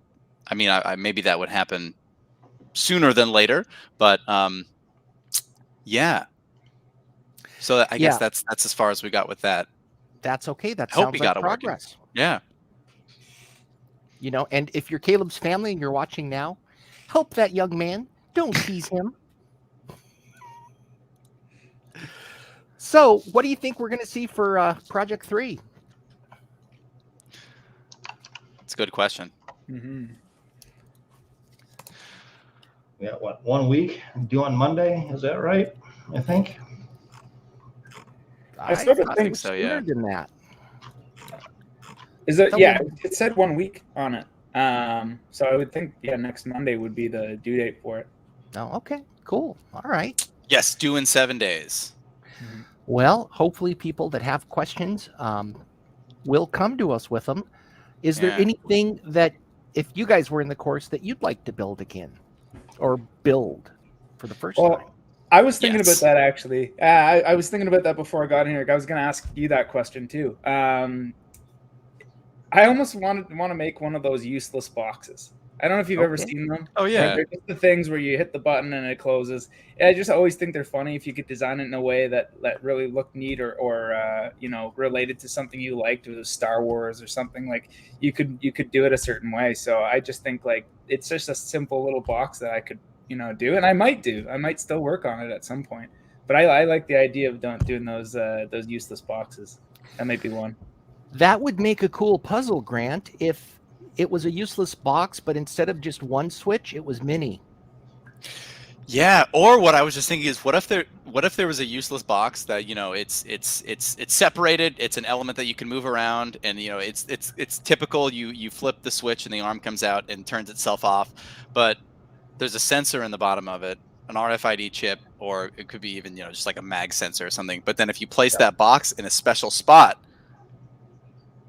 maybe that would happen sooner than later, but yeah. So I guess that's as far as we got with that. That's okay. That Hope sounds we like got it working. progress. Yeah. And if you're Caleb's family and you're watching now, help that young man. Don't tease him. So, what do you think we're going to see for Project 3? It's a good question. Mm-hmm. Yeah, what, 1 week? Due on Monday? Is that right? I think. I sort of think so, yeah. Than that. Is it? Yeah, it said 1 week on it. So I would think, next Monday would be the due date for it. Oh, okay, cool. All right. Yes, due in 7 days. Mm-hmm. Well, hopefully people that have questions will come to us with them. Is there anything that, if you guys were in the course, that you'd like to build again or build for the first time? I was thinking about that, actually. I was thinking about that before I got in here. I was going to ask you that question, too. I almost want to make one of those useless boxes. I don't know if you've ever seen them. Oh, yeah. They're just the things where you hit the button and it closes. I just always think they're funny if you could design it in a way that really looked neat or related to something you liked, it was Star Wars or something. Like you could do it a certain way. So I just think it's just a simple little box that I could do, and I might still work on it at some point. But I like the idea of doing those useless boxes. That might be one. That would make a cool puzzle, Grant, if it was a useless box, but instead of just one switch, it was many. Yeah, or what I was just thinking is, what if there was a useless box that it's separated, it's an element that you can move around, and it's typical. You flip the switch and the arm comes out and turns itself off, but there's a sensor in the bottom of it, an RFID chip, or it could be even just like a mag sensor or something. But then if you place that box in a special spot,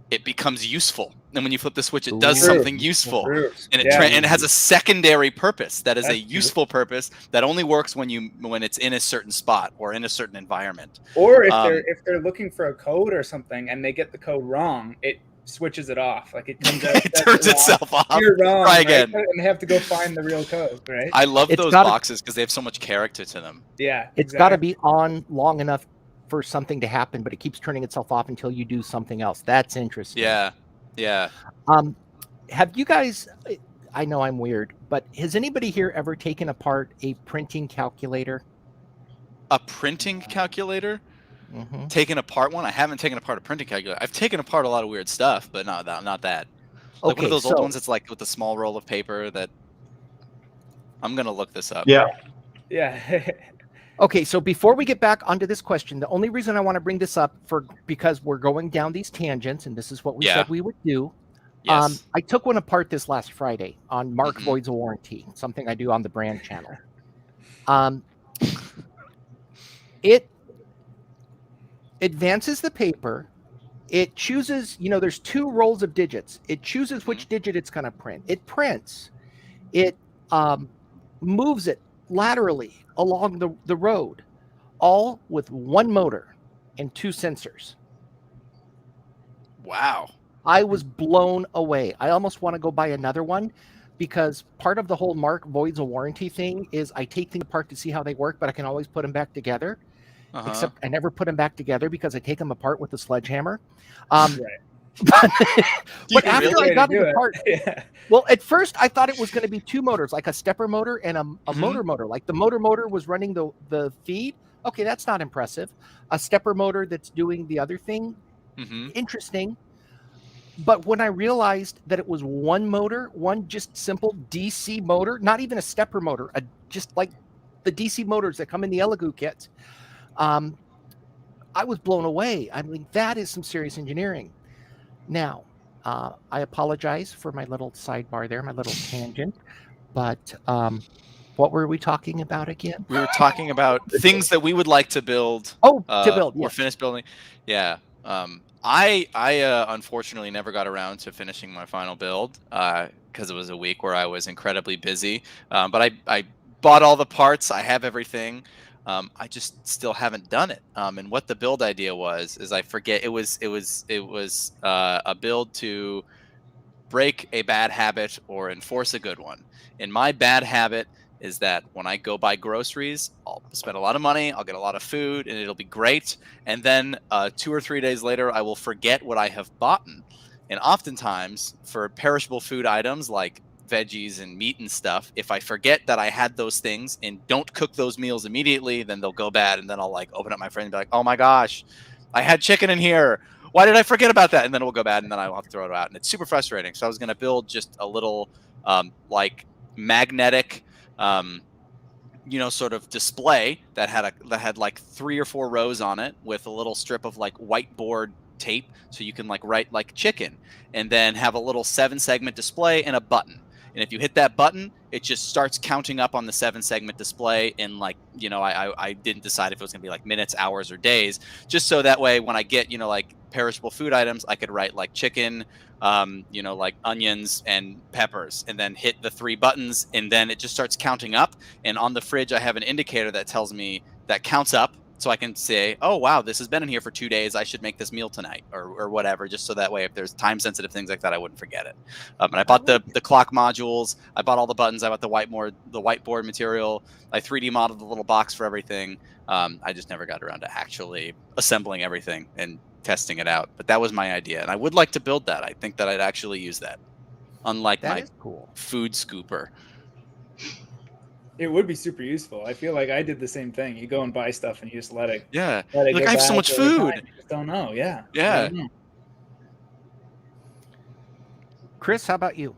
it becomes useful. And when you flip the switch, it does something useful. And it has a secondary purpose that is a useful purpose that only works when it's in a certain spot or in a certain environment. Or if they're looking for a code or something and they get the code wrong, it switches it off. Like it comes out, it turns itself off. You're wrong. Try again. Right? And they have to go find the real code, right? I love those boxes because they have so much character to them. Yeah. It's got to be on long enough for something to happen, but it keeps turning itself off until you do something else. That's interesting. Yeah. Have you guys, I know I'm weird, but has anybody here ever taken apart a printing calculator? A printing calculator? Mm-hmm. Taken apart one? I haven't taken apart a printing calculator. I've taken apart a lot of weird stuff, but not that. Like one of those old ones that's like with a small roll of paper that... I'm going to look this up. Yeah. Okay, so before we get back onto this question, the only reason I want to bring this up because we're going down these tangents, and this is what we said we would do. Yes. I took one apart this last Friday on Mark Voids a Warranty, something I do on the brand channel. It advances the paper. It chooses, there's 2 rolls of digits. It chooses which digit it's going to print. It prints. It moves it laterally along the road, all with one motor and 2 sensors. Wow. I was blown away. I almost want to go buy another one, because part of the whole Mark voids a warranty thing is I take things apart to see how they work, but I can always put them back together. Uh-huh. Except I never put them back together because I take them apart with a sledgehammer. Right. But after really? I got it apart, Yeah. well, at first I thought it was going to be 2 motors, like a stepper motor and a Mhm. motor. Like the motor was running the feed. Okay, that's not impressive. A stepper motor that's doing the other thing, interesting. But when I realized that it was one motor, one just simple DC motor, not even a stepper motor, just like the DC motors that come in the Elegoo kits, I was blown away. I mean, that is some serious engineering. Now, I apologize for my little sidebar there, my little tangent, but what were we talking about again? We were talking about things that we would like to build. Oh, to build, or yes. finish building. Yeah. I unfortunately never got around to finishing my final build because it was a week where I was incredibly busy. But I bought all the parts. I have everything. I just still haven't done it. And what the build idea was is I forget. It was a build to break a bad habit or enforce a good one. And my bad habit is that when I go buy groceries, I'll spend a lot of money, I'll get a lot of food, and it'll be great. And then 2 or 3 days later, I will forget what I have bought. And oftentimes, for perishable food items like veggies and meat and stuff, if I forget that I had those things and don't cook those meals immediately, then they'll go bad. And then I'll like open up my fridge and be like, oh my gosh, I had chicken in here. Why did I forget about that? And then it will go bad, and then I will have to throw it out. And it's super frustrating. So I was going to build just a little like magnetic sort of display that had like 3 or 4 rows on it with a little strip of like whiteboard tape, so you can like write like chicken, and then have a little 7-segment display and a button. And if you hit that button, it just starts counting up on the 7-segment display. And like, I didn't decide if it was going to be like minutes, hours, or days, just so that way when I get, like perishable food items, I could write like chicken, like onions and peppers, and then hit the 3 buttons, and then it just starts counting up. And on the fridge, I have an indicator that tells me that counts up, so I can say, oh wow, this has been in here for 2 days, I should make this meal tonight, or whatever, just so that way if there's time sensitive things like that, I wouldn't forget it. And I bought the clock modules, I bought all the buttons, I bought the whiteboard material, I 3D modeled the little box for everything. I just never got around to actually assembling everything and testing it out, but that was my idea, and I would like to build that. I think that I'd actually use that, unlike That my is cool. food scooper. It would be super useful. I feel like I did the same thing. You go and buy stuff and you just let it. Yeah, Let it like go I have so bad much over time. food. You just don't know. Yeah. Yeah. I don't know. Chris, how about you?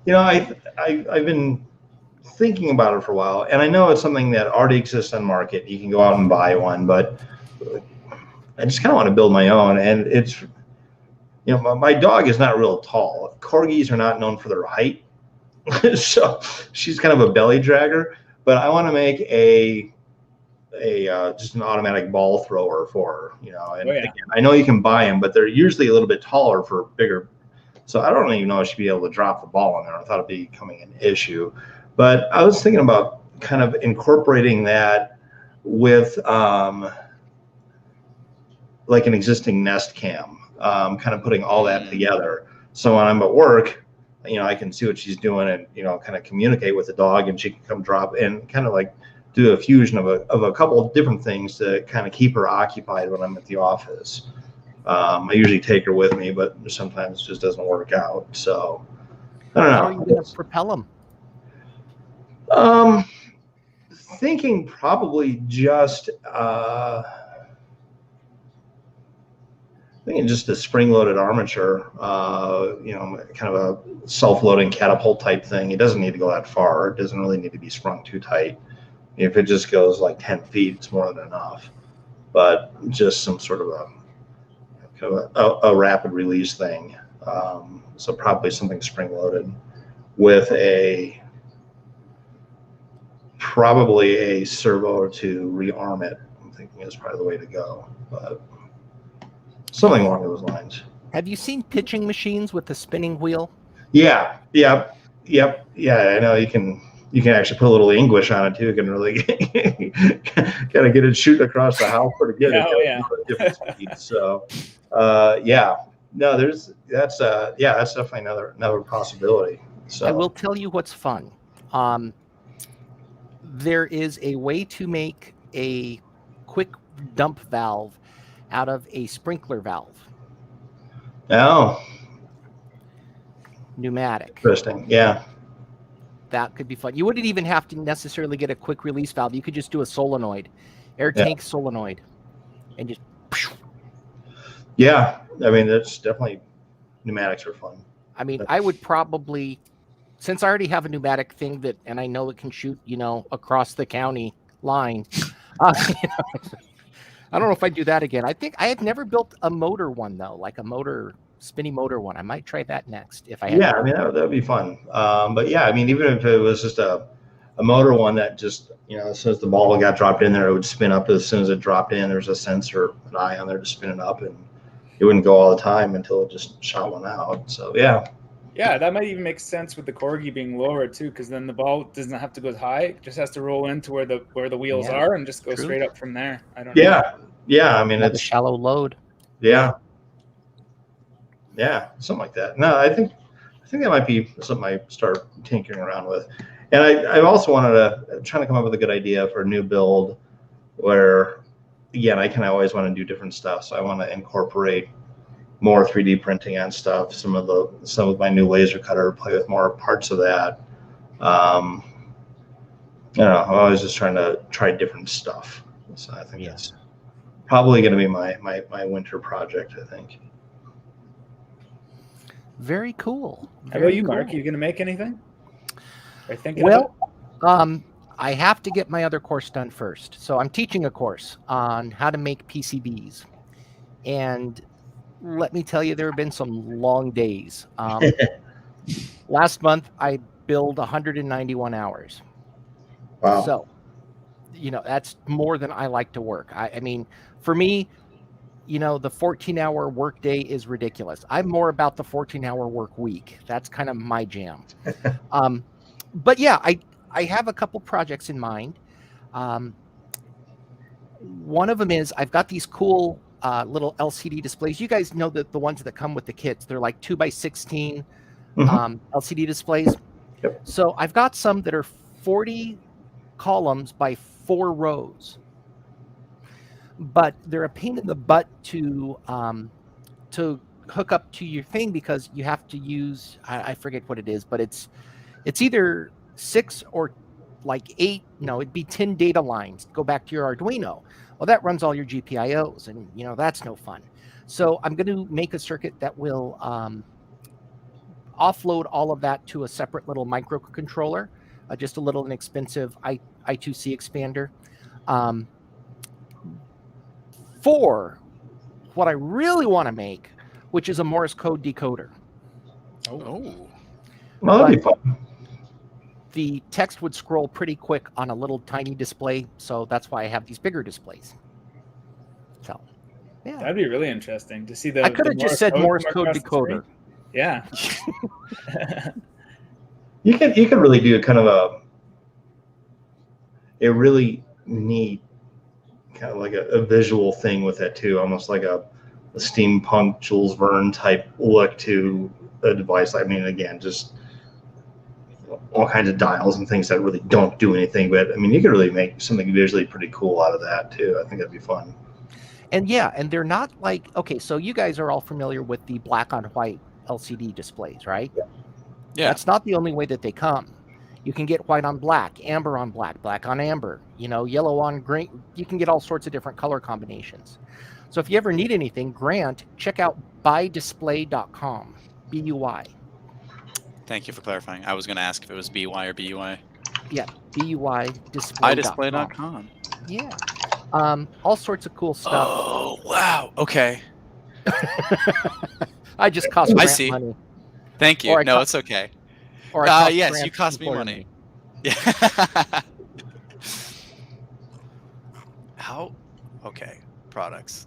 I've been thinking about it for a while, and I know it's something that already exists on market. You can go out and buy one, but I just kind of want to build my own. And it's, my dog is not real tall. Corgis are not known for their height. So she's kind of a belly dragger, but I want to make a just an automatic ball thrower for her, and again, I know you can buy them, but they're usually a little bit taller for bigger. So I don't even know if she'd be able to drop the ball in there. I thought it'd be becoming an issue, but I was thinking about kind of incorporating that with like an existing Nest Cam, kind of putting all that together. So when I'm at work, I can see what she's doing and, kind of communicate with the dog, and she can come drop and kind of like do a fusion of a couple of different things to kind of keep her occupied when I'm at the office. I usually take her with me, but sometimes it just doesn't work out. So I don't know. How are you going to propel them? Thinking probably just just a spring-loaded armature, kind of a self-loading catapult type thing. It doesn't need to go that far. It doesn't really need to be sprung too tight. If it just goes like 10 feet, it's more than enough. But just some sort of a rapid release thing. So probably something spring-loaded with probably a servo to rearm it. I'm thinking is probably the way to go. But something along those lines. Have you seen pitching machines with the spinning wheel? Yeah. Yep. Yeah, I know you can actually put a little English on it too. You can really kind of get it shooting across the house pretty good. Yeah, It oh, goes yeah. at different speeds. So, yeah. No, that's definitely another possibility. So I will tell you what's fun. There is a way to make a quick dump valve out of a sprinkler valve, oh, pneumatic. interesting. Yeah. That could be fun. You wouldn't even have to necessarily get a quick release valve. You could just do a solenoid, air Yeah. tank solenoid, and just. Yeah. I mean, that's definitely pneumatics are fun. I mean, I would probably, since I already have a pneumatic thing and I know it can shoot, across the county line. I don't know if I'd do that again. I think I had never built a motor one though, like a spinny motor one. I might try that next if I had. Yeah, I mean that would be fun. But yeah, I mean even if it was just a motor one that just as soon as the ball got dropped in there, it would spin up as soon as it dropped in. There's a sensor, an eye on there to spin it up, and it wouldn't go all the time until it just shot one out. So yeah. Yeah, that might even make sense with the corgi being lower too, because then the ball doesn't have to go as high; it just has to roll into where the wheels are and just go straight up from there. I don't know. Yeah. I mean It's a shallow load. Yeah, something like that. No, I think that might be something I start tinkering around with. And I also wanted to try to come up with a good idea for a new build where, again, I can always want to do different stuff. So I want to incorporate more 3D printing on stuff. Some of my new laser cutter, play with more parts of that. I'm always just trying to try different stuff. So I think that's probably going to be my winter project, I think. Very cool. How about you, Mark? Are you going to make anything? I have to get my other course done first. So I'm teaching a course on how to make PCBs. And let me tell you, there have been some long days. Last month, I billed 191 hours. Wow. So, that's more than I like to work. I mean, for me, the 14-hour workday is ridiculous. I'm more about the 14-hour work week. That's kind of my jam. But yeah, I have a couple projects in mind. One of them is I've got these cool little LCD displays. You guys know the ones that come with the kits. They're like 2x16 LCD displays. Yep. So I've got some that are 40 columns by 4 rows. But they're a pain in the butt to hook up to your thing because you have to use, I forget what it is, but it's either 6 or like 8, it'd be 10 data lines, go back to your Arduino. Well, that runs all your GPIOs and, that's no fun. So I'm going to make a circuit that will offload all of that to a separate little microcontroller, just a little inexpensive I2C expander. For what I really want to make, which is a Morse code decoder. Oh. Well, that'd be fun. The text would scroll pretty quick on a little tiny display, so that's why I have these bigger displays. So, yeah. That'd be really interesting to see the. I could have just said Morse code decoder. Yeah. You could really do kind of a really neat kind of like a visual thing with it too, almost like a steampunk Jules Verne type look to a device. I mean, again, just all kinds of dials and things that really don't do anything, but I mean, you could really make something visually pretty cool out of that too. I think that'd be fun. And yeah, and they're not like, okay, so you guys are all familiar with the black on white LCD displays, right? Yeah. That's not the only way that they come. You can get white on black, amber on black, black on amber, yellow on green. You can get all sorts of different color combinations. So if you ever need anything, Grant, check out buydisplay.com, BUY. Thank you for clarifying. I was going to ask if it was BY or BUI. Yeah, BUY display.com. Buydisplay.com. Yeah. All sorts of cool stuff. Oh, wow. Okay. I just cost Grant money. Thank you. No, it's okay. Yes, Grant you cost me money. Yeah. How? Okay. Products.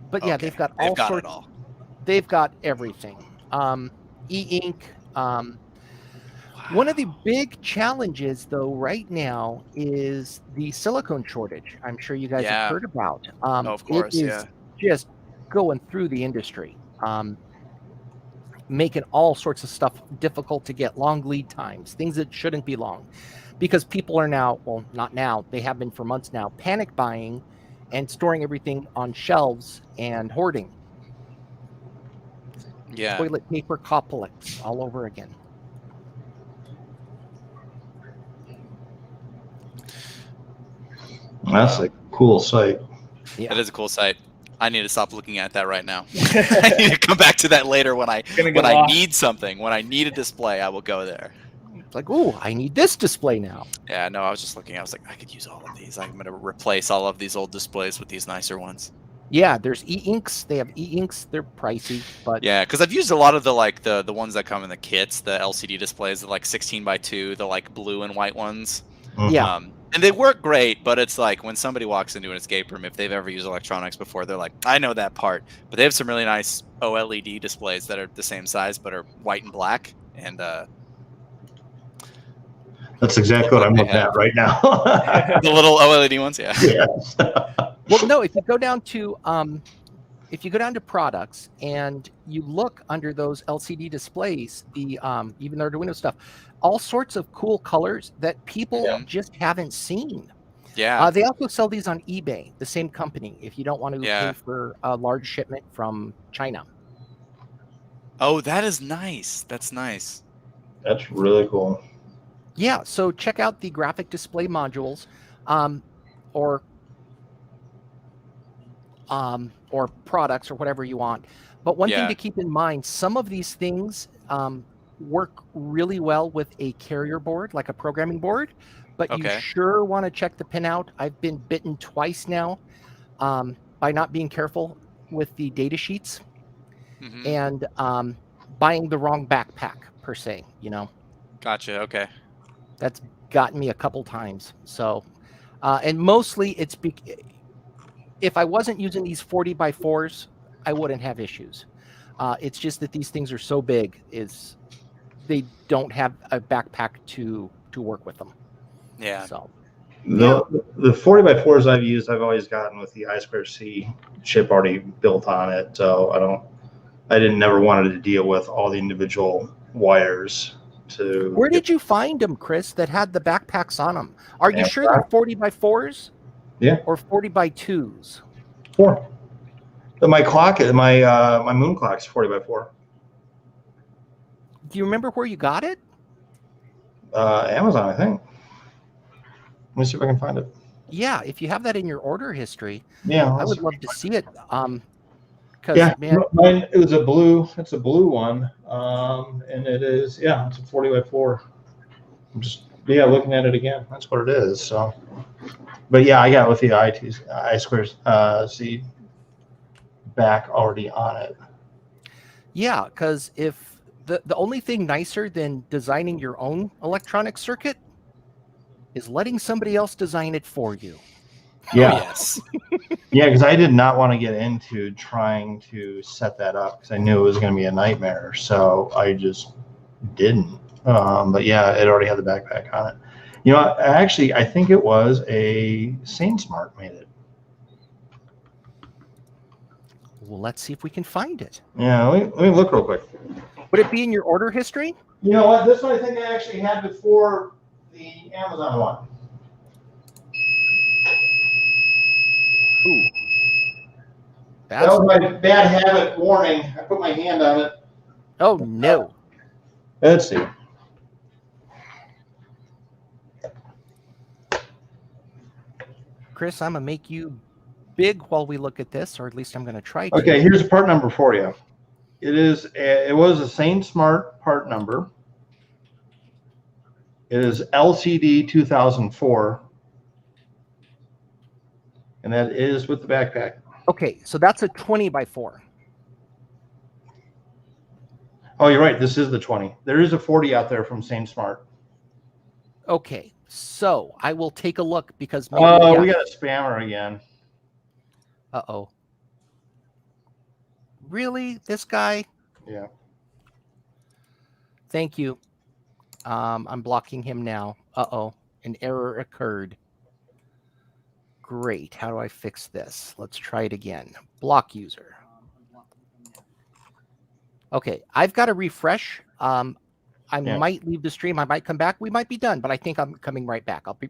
But yeah, Okay. they've got They've got it all. They've got everything. E-ink. Wow. One of the big challenges, though, right now is the silicone shortage. I'm sure you guys have Yeah. heard about. Oh, of It course. is Yeah. just going through the industry, making all sorts of stuff difficult to get, long lead times, things that shouldn't be long, because people are now, well, not now, they have been for months now, panic buying and storing everything on shelves and hoarding. Yeah. Toilet paper copolyx all over again. That's a cool site. Yeah. That is a cool site. I need to stop looking at that right now. I need to come back to that later when I lost. need something. When I need a display, I will go there. It's like, oh, I need this display now. Yeah, no, I was just looking. I was like, I could use all of these. I'm going to replace all of these old displays with these nicer ones. Yeah, there's e-inks. They have e-inks. They're pricey, but Yeah, because I've used a lot of the ones that come in the kits, the LCD displays, the like 16:2, the like blue and white ones. yeah, And they work great, but it's like when somebody walks into an escape room, if they've ever used electronics before, they're like, I know that part. But they have some really nice OLED displays that are the same size but are white and black. And That's exactly what I'm looking at right now. the little OLED ones, yeah. Yes. well, no, if you go down to products and you look under those LCD displays, the even the Arduino stuff, all sorts of cool colors that people just haven't seen. Yeah. They also sell these on eBay, the same company, if you don't want to Yeah. pay for a large shipment from China. Oh, that is nice. That's nice. That's really cool. Yeah, so check out the graphic display modules, or products or whatever you want. But one thing to keep in mind, some of these things work really well with a carrier board, like a programming board, but you sure want to check the pinout. I've been bitten twice now by not being careful with the data sheets and buying the wrong backpack, per se, you know. Gotcha, okay. That's gotten me a couple times. So, and mostly it's if I wasn't using these 40x4s, I wouldn't have issues. It's just that these things are so big, they don't have a backpack to work with them. Yeah. So the 40x4s I've used, I've always gotten with the I2C chip already built on it. So I didn't never wanted to deal with all the individual wires. Where did you find them, Chris, that had the backpacks on them? Are you sure they're 40x4s? Yeah. Or 40x2s? 4. My clock, my moon clock's 40x4. Do you remember where you got it? Amazon, I think. Let me see if I can find it. Yeah, if you have that in your order history, I would love to see it. Yeah, man, mine, it was a blue. It's a blue one, and it is it's a 40x4. I'm just looking at it again. That's what it is. So, but I got with the I2C back already on it. Yeah, because if the only thing nicer than designing your own electronic circuit is letting somebody else design it for you. Yeah. Oh, yes. Yeah, because I did not want to get into trying to set that up because I knew it was going to be a nightmare. So I just didn't. But it already had the backpack on it. You know, actually, I think it was a SaneSmart made it. Well, let's see if we can find it. Yeah, let me look real quick. Would it be in your order history? You know what? This one I think I actually had before the Amazon one. Ooh. That was my bad habit warning. I put my hand on it. Oh, no. Let's see. Chris, I'm going to make you big while we look at this, or at least I'm going to try to. Okay, here's a part number for you. It was a SaneSmart part number. It is LCD 2004. And that is with the backpack. Okay, so that's a 20x4. Oh, you're right. This is the 20. There is a 40 out there from SaneSmart. Okay, so I will take a look because we got a spammer again. Uh-oh. Really? This guy? Yeah. Thank you. I'm blocking him now. Uh-oh, an error occurred. Great. How do I fix this? Let's try it again. Block user. Okay, I've got to refresh. I Yeah. might leave the stream. I might come back. We might be done, but I think I'm coming right back. I'll be.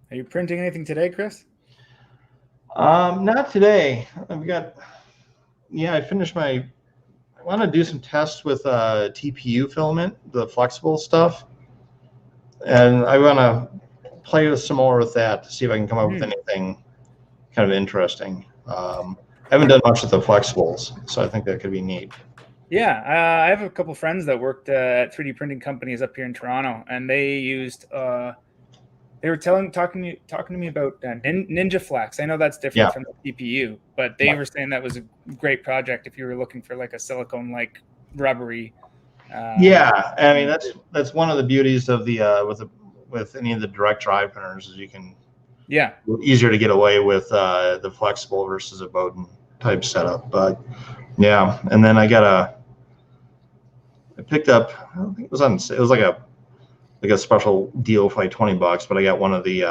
Are you printing anything today, Chris? Not today. I finished I want to do some tests with TPU filament, the flexible stuff. And I want to play with some more with that to see if I can come up with anything kind of interesting. I haven't done much with the flexibles, so I think that could be neat. Yeah, I have a couple friends that worked at 3D printing companies up here in Toronto, and they used. They were talking to me about Ninja Flex. I know that's different from the TPU, but they were saying that was a great project if you were looking for like a silicone-like rubbery. I mean that's one of the beauties of the with any of the direct drive printers is you can easier to get away with the flexible versus a Bowden type setup. But yeah, and then I picked up, I don't think it was like a special deal for like $20, but I got one of the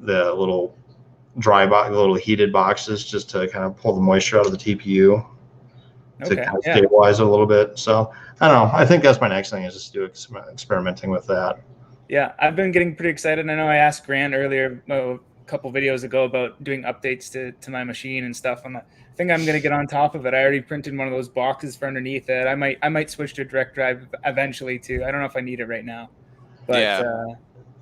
little little heated boxes just to kind of pull the moisture out of the TPU to kind of stabilize it a little bit. So I don't know. I think that's my next thing is just do experimenting with that. Yeah, I've been getting pretty excited. I know I asked Grant earlier a couple videos ago about doing updates to my machine and stuff. I think I'm going to get on top of it. I already printed one of those boxes for underneath it. I might switch to a direct drive eventually too. I don't know if I need it right now, but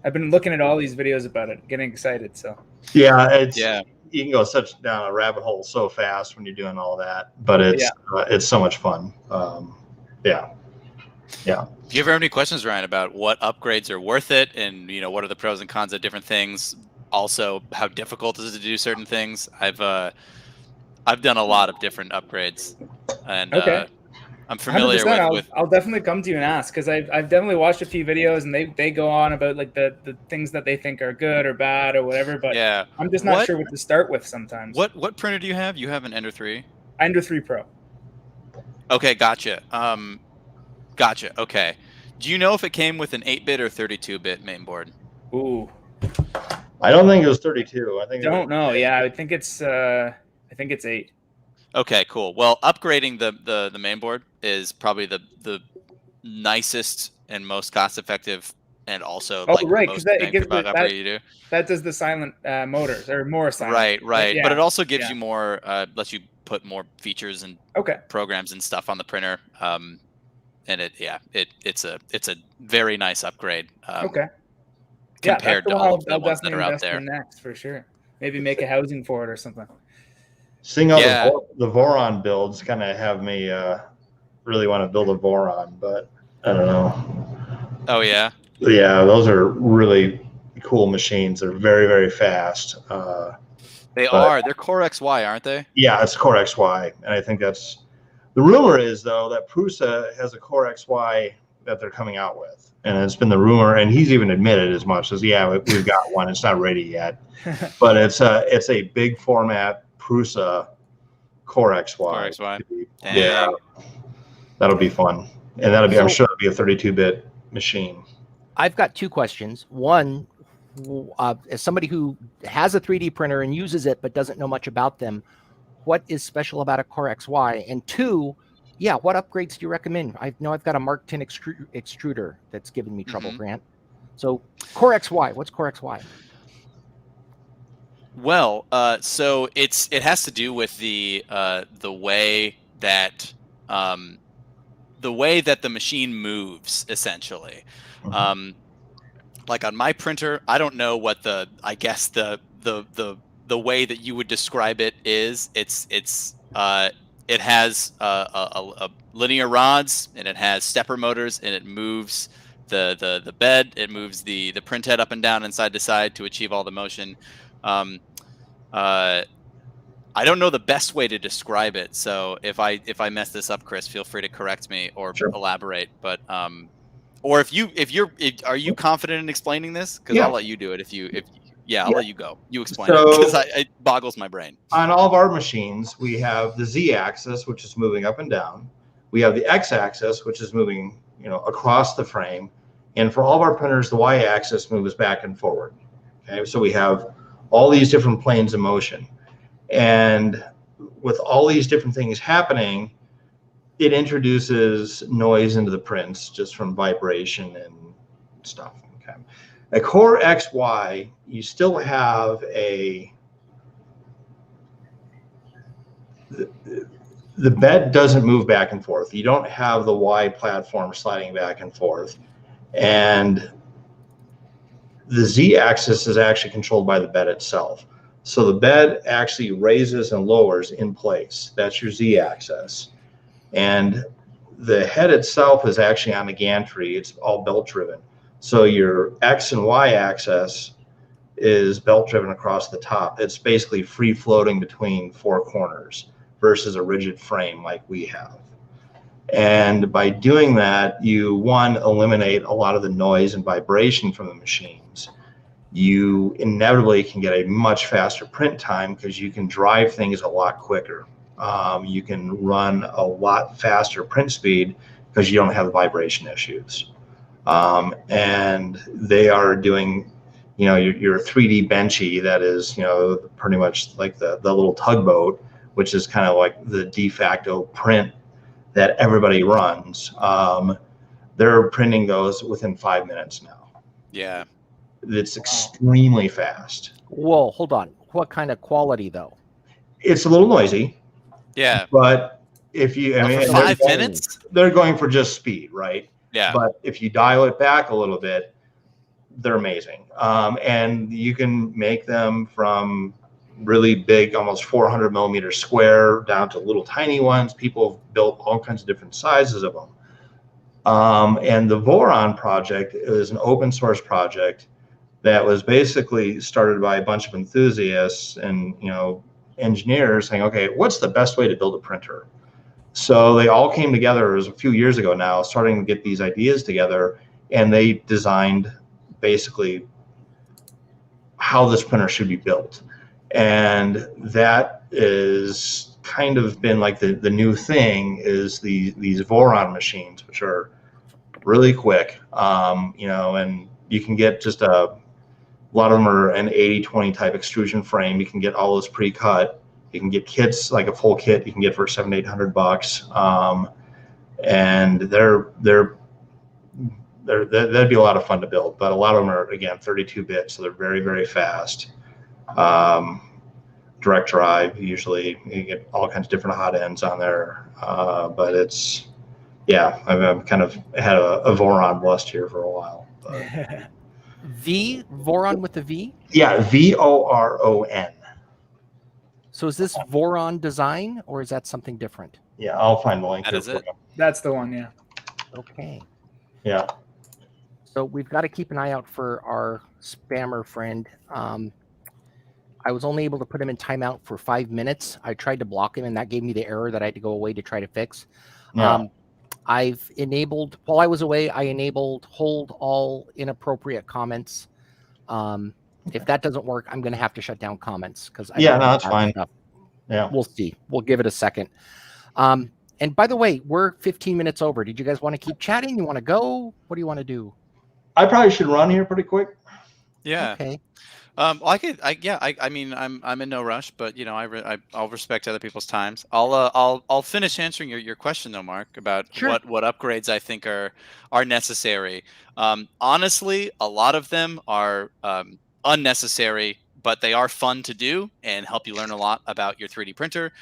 I've been looking at all these videos about it, getting excited. So you can go down a rabbit hole so fast when you're doing all that, but it's so much fun. Do you ever have any questions, Ryan, about what upgrades are worth it, and what are the pros and cons of different things? Also, how difficult is it to do certain things? I've done a lot of different upgrades, and I'm familiar 100%. with. I'll definitely come to you and ask, because I've definitely watched a few videos and they go on about like the things that they think are good or bad or whatever. But I'm just not sure what to start with sometimes. What printer do you have? You have an Ender 3? Ender 3 Pro. Okay, gotcha. Gotcha. Okay. Do you know if it came with an 8-bit or 32-bit mainboard? Ooh. I don't think it was 32. I don't know. Yeah, I think it's 8. Okay, cool. Well, upgrading the mainboard is probably the nicest and most cost-effective, and also most bang for buck upgrade you do. That does the silent motors, or more silent. Right. But it also gives you more, lets you put more features and programs and stuff on the printer. And it's a very nice upgrade. Compared to all of the ones that are out there. Next, for sure. Maybe make a housing for it or something. Seeing all the Voron builds kind of have me really want to build a Voron, but I don't know. Oh yeah. Yeah, those are really cool machines. They're very, very fast. They're Core XY, aren't they? Yeah, it's Core XY, and I think that's the rumor is though that Prusa has a Core XY that they're coming out with, and it's been the rumor, and he's even admitted as much as we've got one. It's not ready yet, but it's a big format Prusa Core XY. Core XY. Yeah, that'll be fun, and I'm sure it'll be a 32-bit machine. I've got two questions. One, as somebody who has a 3D printer and uses it but doesn't know much about them, what is special about a Core XY? And two, what upgrades do you recommend? I know I've got a Mark 10 extruder that's given me trouble, Grant. So Core XY, what's Core XY? Well, so it has to do with the way that the machine moves, essentially. Like on my printer, I don't know what the way that you would describe it is. It has a linear rods, and it has stepper motors, and it moves the bed. It moves the print head up and down and side to side to achieve all the motion. I don't know the best way to describe it. So if I mess this up, Chris, feel free to correct me or Sure. elaborate. But or are you confident in explaining this? Because Yeah. I'll let you do it. I'll let you go. You explain it So- because it boggles my brain. On all of our machines, we have the Z-axis, which is moving up and down. We have the X-axis, which is moving, across the frame. And for all of our printers, the Y-axis moves back and forward. Okay, so we have all these different planes of motion. And with all these different things happening, it introduces noise into the prints just from vibration and stuff. Okay. At core XY, you still have the bed doesn't move back and forth. You don't have the Y platform sliding back and forth. And the Z axis is actually controlled by the bed itself. So the bed actually raises and lowers in place. That's your Z axis. And the head itself is actually on the gantry. It's all belt driven. So your X and Y axis is belt driven across the top. It's basically free floating between four corners versus a rigid frame like we have. And by doing that, you, one, eliminate a lot of the noise and vibration from the machines. You inevitably can get a much faster print time because you can drive things a lot quicker. You can run a lot faster print speed because you don't have the vibration issues. And they are doing, your 3D benchy that is, pretty much like the little tugboat, which is kind of like the de facto print that everybody runs. They're printing those within 5 minutes now. Yeah. It's extremely fast. Whoa, hold on. What kind of quality though? It's a little noisy. Yeah. But if you, For 5 minutes? They're going for just speed, right? Yeah. But if you dial it back a little bit, they're amazing. And you can make them from really big, almost 400 millimeter square down to little tiny ones. People have built all kinds of different sizes of them. And the Voron project is an open source project that was basically started by a bunch of enthusiasts and, engineers saying, okay, what's the best way to build a printer? So they all came together. It was a few years ago now, starting to get these ideas together, and they designed basically how this printer should be built. And that is kind of been like the new thing is these Voron machines, which are really quick, and you can get just a lot of them are an 80-20 type extrusion frame. You can get all those pre-cut. You can get kits, like a full kit you can get for $700-800. And that'd be a lot of fun to build, but a lot of them are, again, 32-bit, so they're very, very fast. Direct drive, usually you get all kinds of different hot ends on there. But it's, I've kind of had a Voron lust here for a while. But. Voron with the V? Yeah, Voron. So is this Voron design or is that something different? Yeah, I'll find the link. That here is for it. you. That's the one, yeah. Okay. Yeah. So we've got to keep an eye out for our spammer friend. I was only able to put him in timeout for 5 minutes. I tried to block him, and that gave me the error that I had to go away to try to fix. Yeah. I've enabled, while I was away, I enabled hold all inappropriate comments. If that doesn't work, I'm going to have to shut down comments because No, that's fine. Stuff. Yeah. We'll see. We'll give it a second. And by the way, we're 15 minutes over. Did you guys want to keep chatting? You want to go? What do you want to do? I probably should run here pretty quick. Yeah. Okay. I mean, I'm in no rush, but I'll respect other people's times. I'll finish answering your question though, Mark, about Sure. what upgrades I think are necessary. Honestly, a lot of them are unnecessary, but they are fun to do and help you learn a lot about your 3D printer.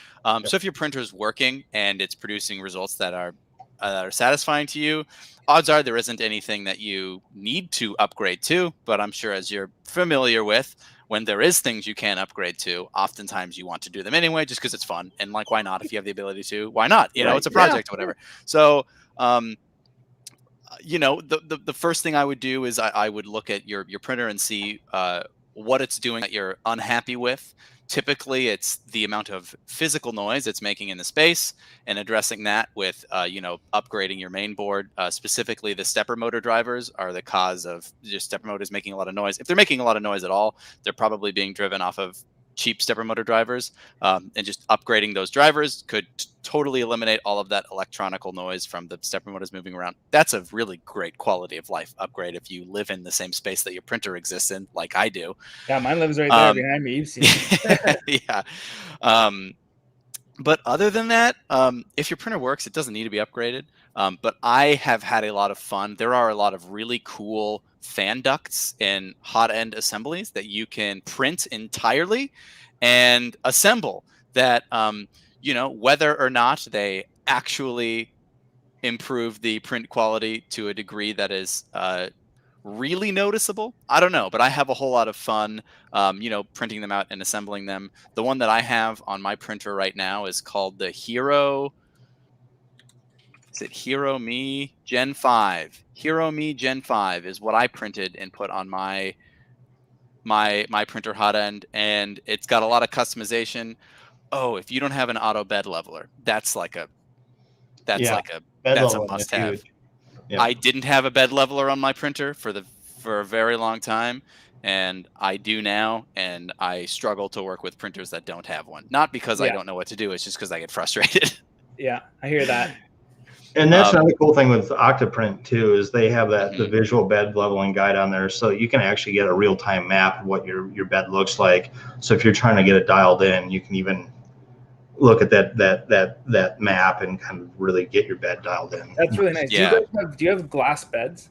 So if your printer is working and it's producing results that are satisfying to you, odds are there isn't anything that you need to upgrade to. But I'm sure, as you're familiar with, when there is things you can upgrade to, oftentimes you want to do them anyway, just because it's fun. And like, why not? If you have the ability to, why not? Right. It's a project or whatever. So, the first thing I would do is I would look at your printer and see what it's doing that you're unhappy with. typically it's the amount of physical noise it's making in the space, and addressing that with upgrading your main board. Specifically, the stepper motor drivers are the cause of just stepper motors making a lot of noise. If they're making a lot of noise at all, they're probably being driven off of cheap stepper motor drivers, and just upgrading those drivers could totally eliminate all of that electronical noise from the stepper motors moving around. That's a really great quality of life upgrade if you live in the same space that your printer exists in, like I do. Yeah, mine lives right there behind me. You've seen it. Yeah. But other than that, if your printer works, it doesn't need to be upgraded. But I have had a lot of fun. There are a lot of really cool fan ducts and hot end assemblies that you can print entirely and assemble that, whether or not they actually improve the print quality to a degree that is really noticeable, I don't know, but I have a whole lot of fun, printing them out and assembling them. The one that I have on my printer right now is called the Hero. Is it Hero Me Gen 5? Hero Me Gen 5 is what I printed and put on my printer hot end, and it's got a lot of customization. Oh, if you don't have an auto bed leveler, that's a must have. Yep. I didn't have a bed leveler on my printer for a very long time, and I do now, and I struggle to work with printers that don't have one. Not because I don't know what to do, it's just because I get frustrated. Yeah, I hear that. And that's another cool thing with Octoprint too, is they have the visual bed leveling guide on there, so you can actually get a real-time map of what your bed looks like. So if you're trying to get it dialed in, you can even look at that map and kind of really get your bed dialed in. That's really nice. Yeah. Do you have glass beds?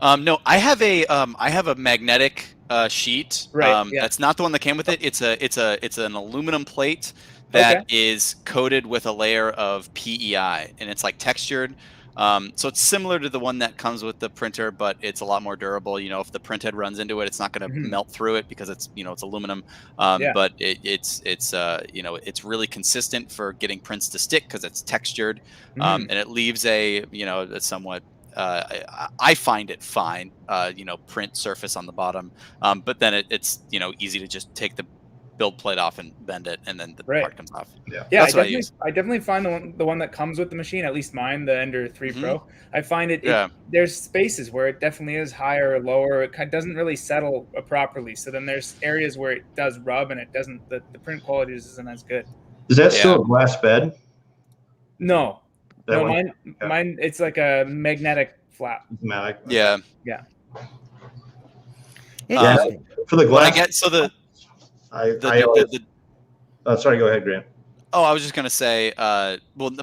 No, I have a magnetic sheet. Right. That's not the one that came with it. It's an aluminum plate that is coated with a layer of PEI, and it's like textured. So it's similar to the one that comes with the printer, but it's a lot more durable. If the printhead runs into it, it's not going to melt through it because it's aluminum. But it's really consistent for getting prints to stick because it's textured, and it leaves a somewhat I find it fine print surface on the bottom. But then it's easy to just take the build plate off and bend it, and then the part comes off. Yeah, that's what I use. I definitely find the one that comes with the machine, at least mine, the Ender 3 Pro. I find it there's spaces where it definitely is higher or lower. It doesn't really settle properly. So then there's areas where it does rub, and it doesn't. The print quality isn't as good. Is that still a glass bed? No, mine. It's like a magnetic flap. Magnetic. Yeah. For the glass. Sorry, go ahead, Grant. Oh, I was just going to say,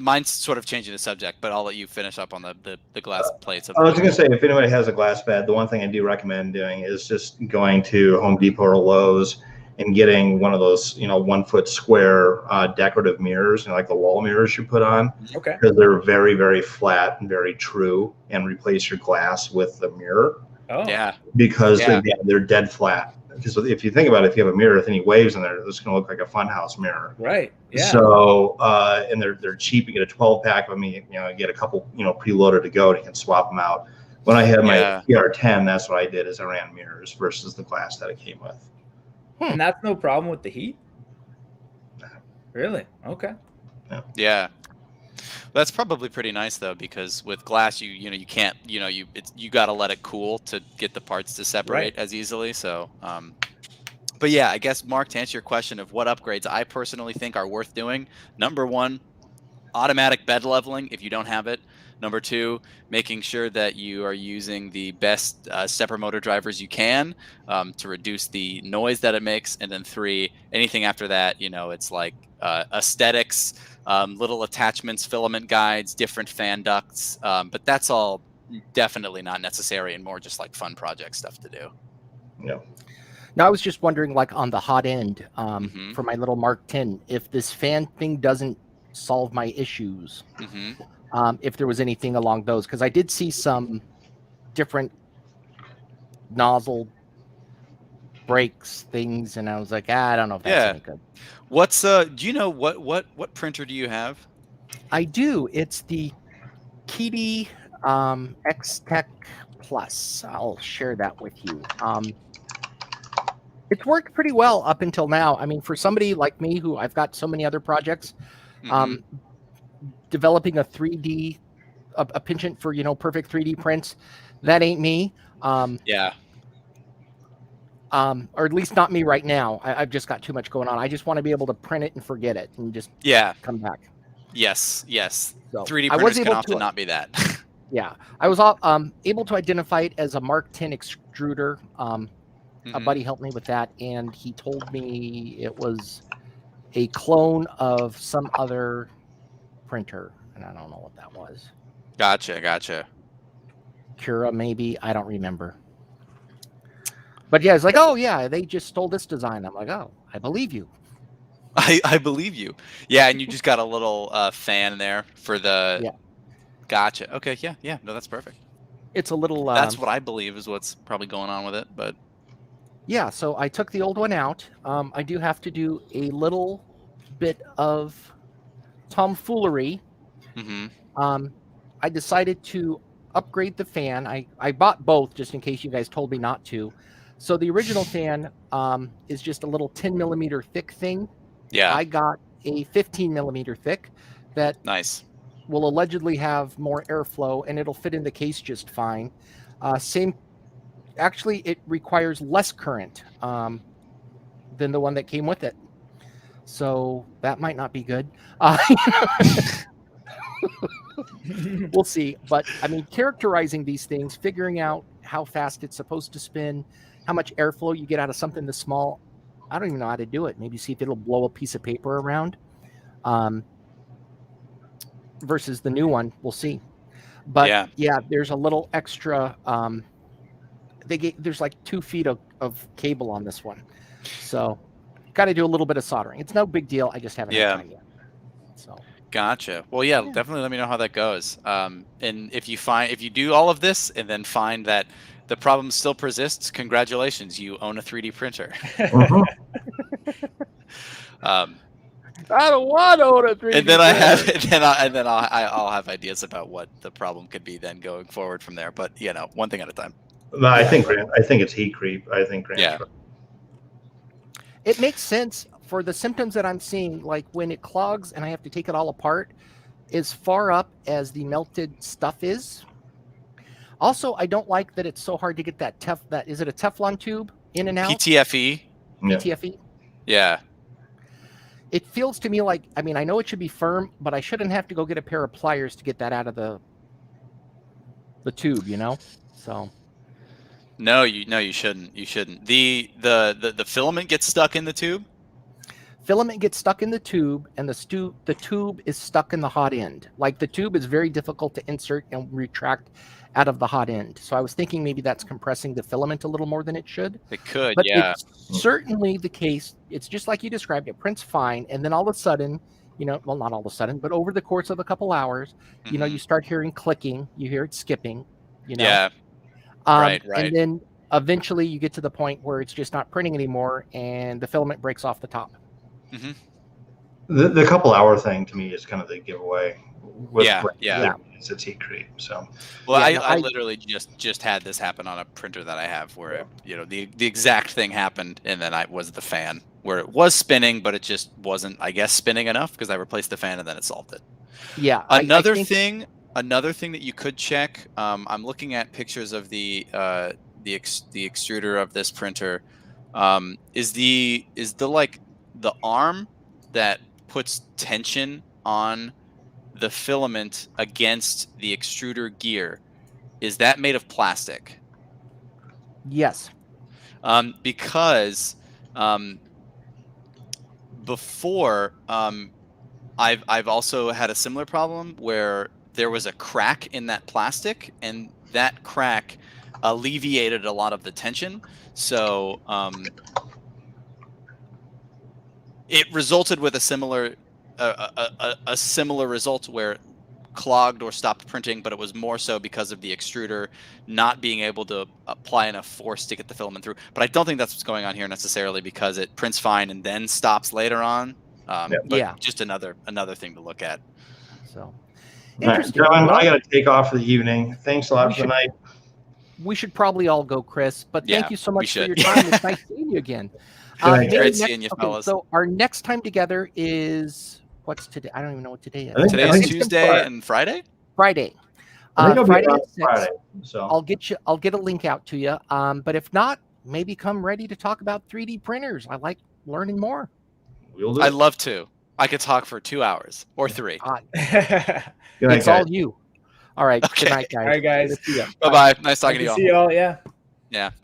mine's sort of changing the subject, but I'll let you finish up on the glass plates. I was going to say, if anybody has a glass bed, the one thing I do recommend doing is just going to Home Depot or Lowe's and getting one of those, 1 foot square decorative mirrors, like the wall mirrors you put on. Okay. Because they're very, very flat and very true, and replace your glass with the mirror. Oh. Yeah. Because they're dead flat. Because if you think about it, if you have a mirror with any waves in there, it's going to look like a funhouse mirror. Right. Yeah. So, and they're cheap. You get a 12-pack. I mean, you get a couple, preloaded to go, and you can swap them out. When I had my PR10, that's what I did, is I ran mirrors versus the glass that it came with. And that's no problem with the heat? Really? Okay. Yeah. That's probably pretty nice though, because with glass, you can't, you got to let it cool to get the parts to separate as easily. So, but yeah, I guess, Mark, to answer your question of what upgrades I personally think are worth doing, number 1, automatic bed leveling if you don't have it. Number 2, making sure that you are using the best stepper motor drivers you can to reduce the noise that it makes. And then 3, anything after that, it's like aesthetics, little attachments, filament guides, different fan ducts. But that's all definitely not necessary and more just like fun project stuff to do. Yeah. Now, I was just wondering, like on the hot end for my little Mark 10, if this fan thing doesn't solve my issues, if there was anything along those, because I did see some different nozzle breaks things, and I was like, I don't know if that's any good. What's do you know what printer do you have? I do. It's the Key X Tech Plus. I'll share that with you. It's worked pretty well up until now. I mean, for somebody like me who I've got so many other projects, Mhm. developing a 3D a penchant for perfect 3D prints, that ain't me. Yeah. Or at least not me right now. I've just got too much going on. I just want to be able to print it and forget it and just Yeah. come back. Yes. Yes. So 3D I was printers can able often to, not be that. yeah, I was able to identify it as a Mark 10 extruder. A Mhm. buddy helped me with that, and he told me it was a clone of some other printer, and I don't know what that was. Gotcha. Cura, maybe. I don't remember. But yeah, it's like, oh yeah, they just stole this design. I'm like, oh, I believe you. I believe you. Yeah, and you just got a little fan there for the. Yeah. Gotcha. Okay. Yeah. No, that's perfect. It's a little. That's what I believe is what's probably going on with it. But Yeah, so I took the old one out. I do have to do a little bit of tomfoolery. mhm. I decided to upgrade the fan. I bought both just in case you guys told me not to. So the original fan is just a little 10 millimeter thick thing. Yeah. I got a 15 millimeter thick that Nice. will allegedly have more airflow, and it'll fit in the case just fine. Actually, it requires less current than the one that came with it. So that might not be good. We'll see. But I mean, characterizing these things, figuring out how fast it's supposed to spin, how much airflow you get out of something this small, I don't even know how to do it. Maybe see if it'll blow a piece of paper around. Versus the new one, we'll see. But yeah, there's a little extra. There's like 2 feet of cable on this one, so got to do a little bit of soldering. It's no big deal. I just haven't had time yet. So Gotcha. Well, yeah, definitely let me know how that goes. And if you do all of this and then find that the problem still persists, congratulations, you own a 3D printer. I don't want to own a 3D and then printer. I'll have ideas about what the problem could be then going forward from there. But one thing at a time. No, I think it's heat creep. I think Grant's Yeah. right. It makes sense for the symptoms that I'm seeing, like when it clogs and I have to take it all apart, as far up as the melted stuff is. Also, I don't like that it's so hard to get that is it a Teflon tube in and out? PTFE. PTFE. Yeah. It feels to me like, I mean, I know it should be firm, but I shouldn't have to go get a pair of pliers to get that out of the tube, So. No, you shouldn't. You shouldn't. The filament gets stuck in the tube. Filament gets stuck in the tube, and the tube is stuck in the hot end. Like the tube is very difficult to insert and retract out of the hot end. So I was thinking maybe that's compressing the filament a little more than it should. It could, but yeah. It's certainly the case. It's just like you described. It prints fine, and then all of a sudden, well, not all of a sudden, but over the course of a couple hours, you start hearing clicking. You hear it skipping. Yeah. Right. And then eventually you get to the point where it's just not printing anymore, and the filament breaks off the top. Mm-hmm. The couple hour thing to me is kind of the giveaway. Yeah. It's heat creep. So. Well, I literally just had this happen on a printer that I have, where the exact thing happened, and then I was the fan where it was spinning, but it just wasn't, I guess, spinning enough because I replaced the fan and then it solved it. Yeah. Another thing that you could check. I'm looking at pictures of the extruder of this printer. Is the arm that puts tension on the filament against the extruder gear, is that made of plastic? Yes. Because before I've also had a similar problem where there was a crack in that plastic, and that crack alleviated a lot of the tension. So it resulted with a similar result where it clogged or stopped printing, but it was more so because of the extruder not being able to apply enough force to get the filament through. But I don't think that's what's going on here necessarily, because it prints fine and then stops later on. Just another thing to look at. So interesting. Right, I got to take off for the evening. Thanks a lot for the night. we should probably all go, Chris. But thank Yeah, you so we much for should. your time. It's nice seeing you again. night, Maybe Great next- seeing you, okay, fellas. so our next time together is what's today? I don't even know what today is. I think Today's it's Tuesday Friday. and Friday. Friday. I think I'll be Friday around at 6. Friday. So I'll get a link out to you. But if not, maybe come ready to talk about 3D printers. I like learning more. we'll do I'd it. love to. I could talk for 2 hours or 3. Uh, Good night, it's guys. all you. All right. Okay. Good night, guys. All right, guys. Good to see ya. Bye bye. Nice Nice talking to to you all. see y'all. Yeah. Yeah. Bye.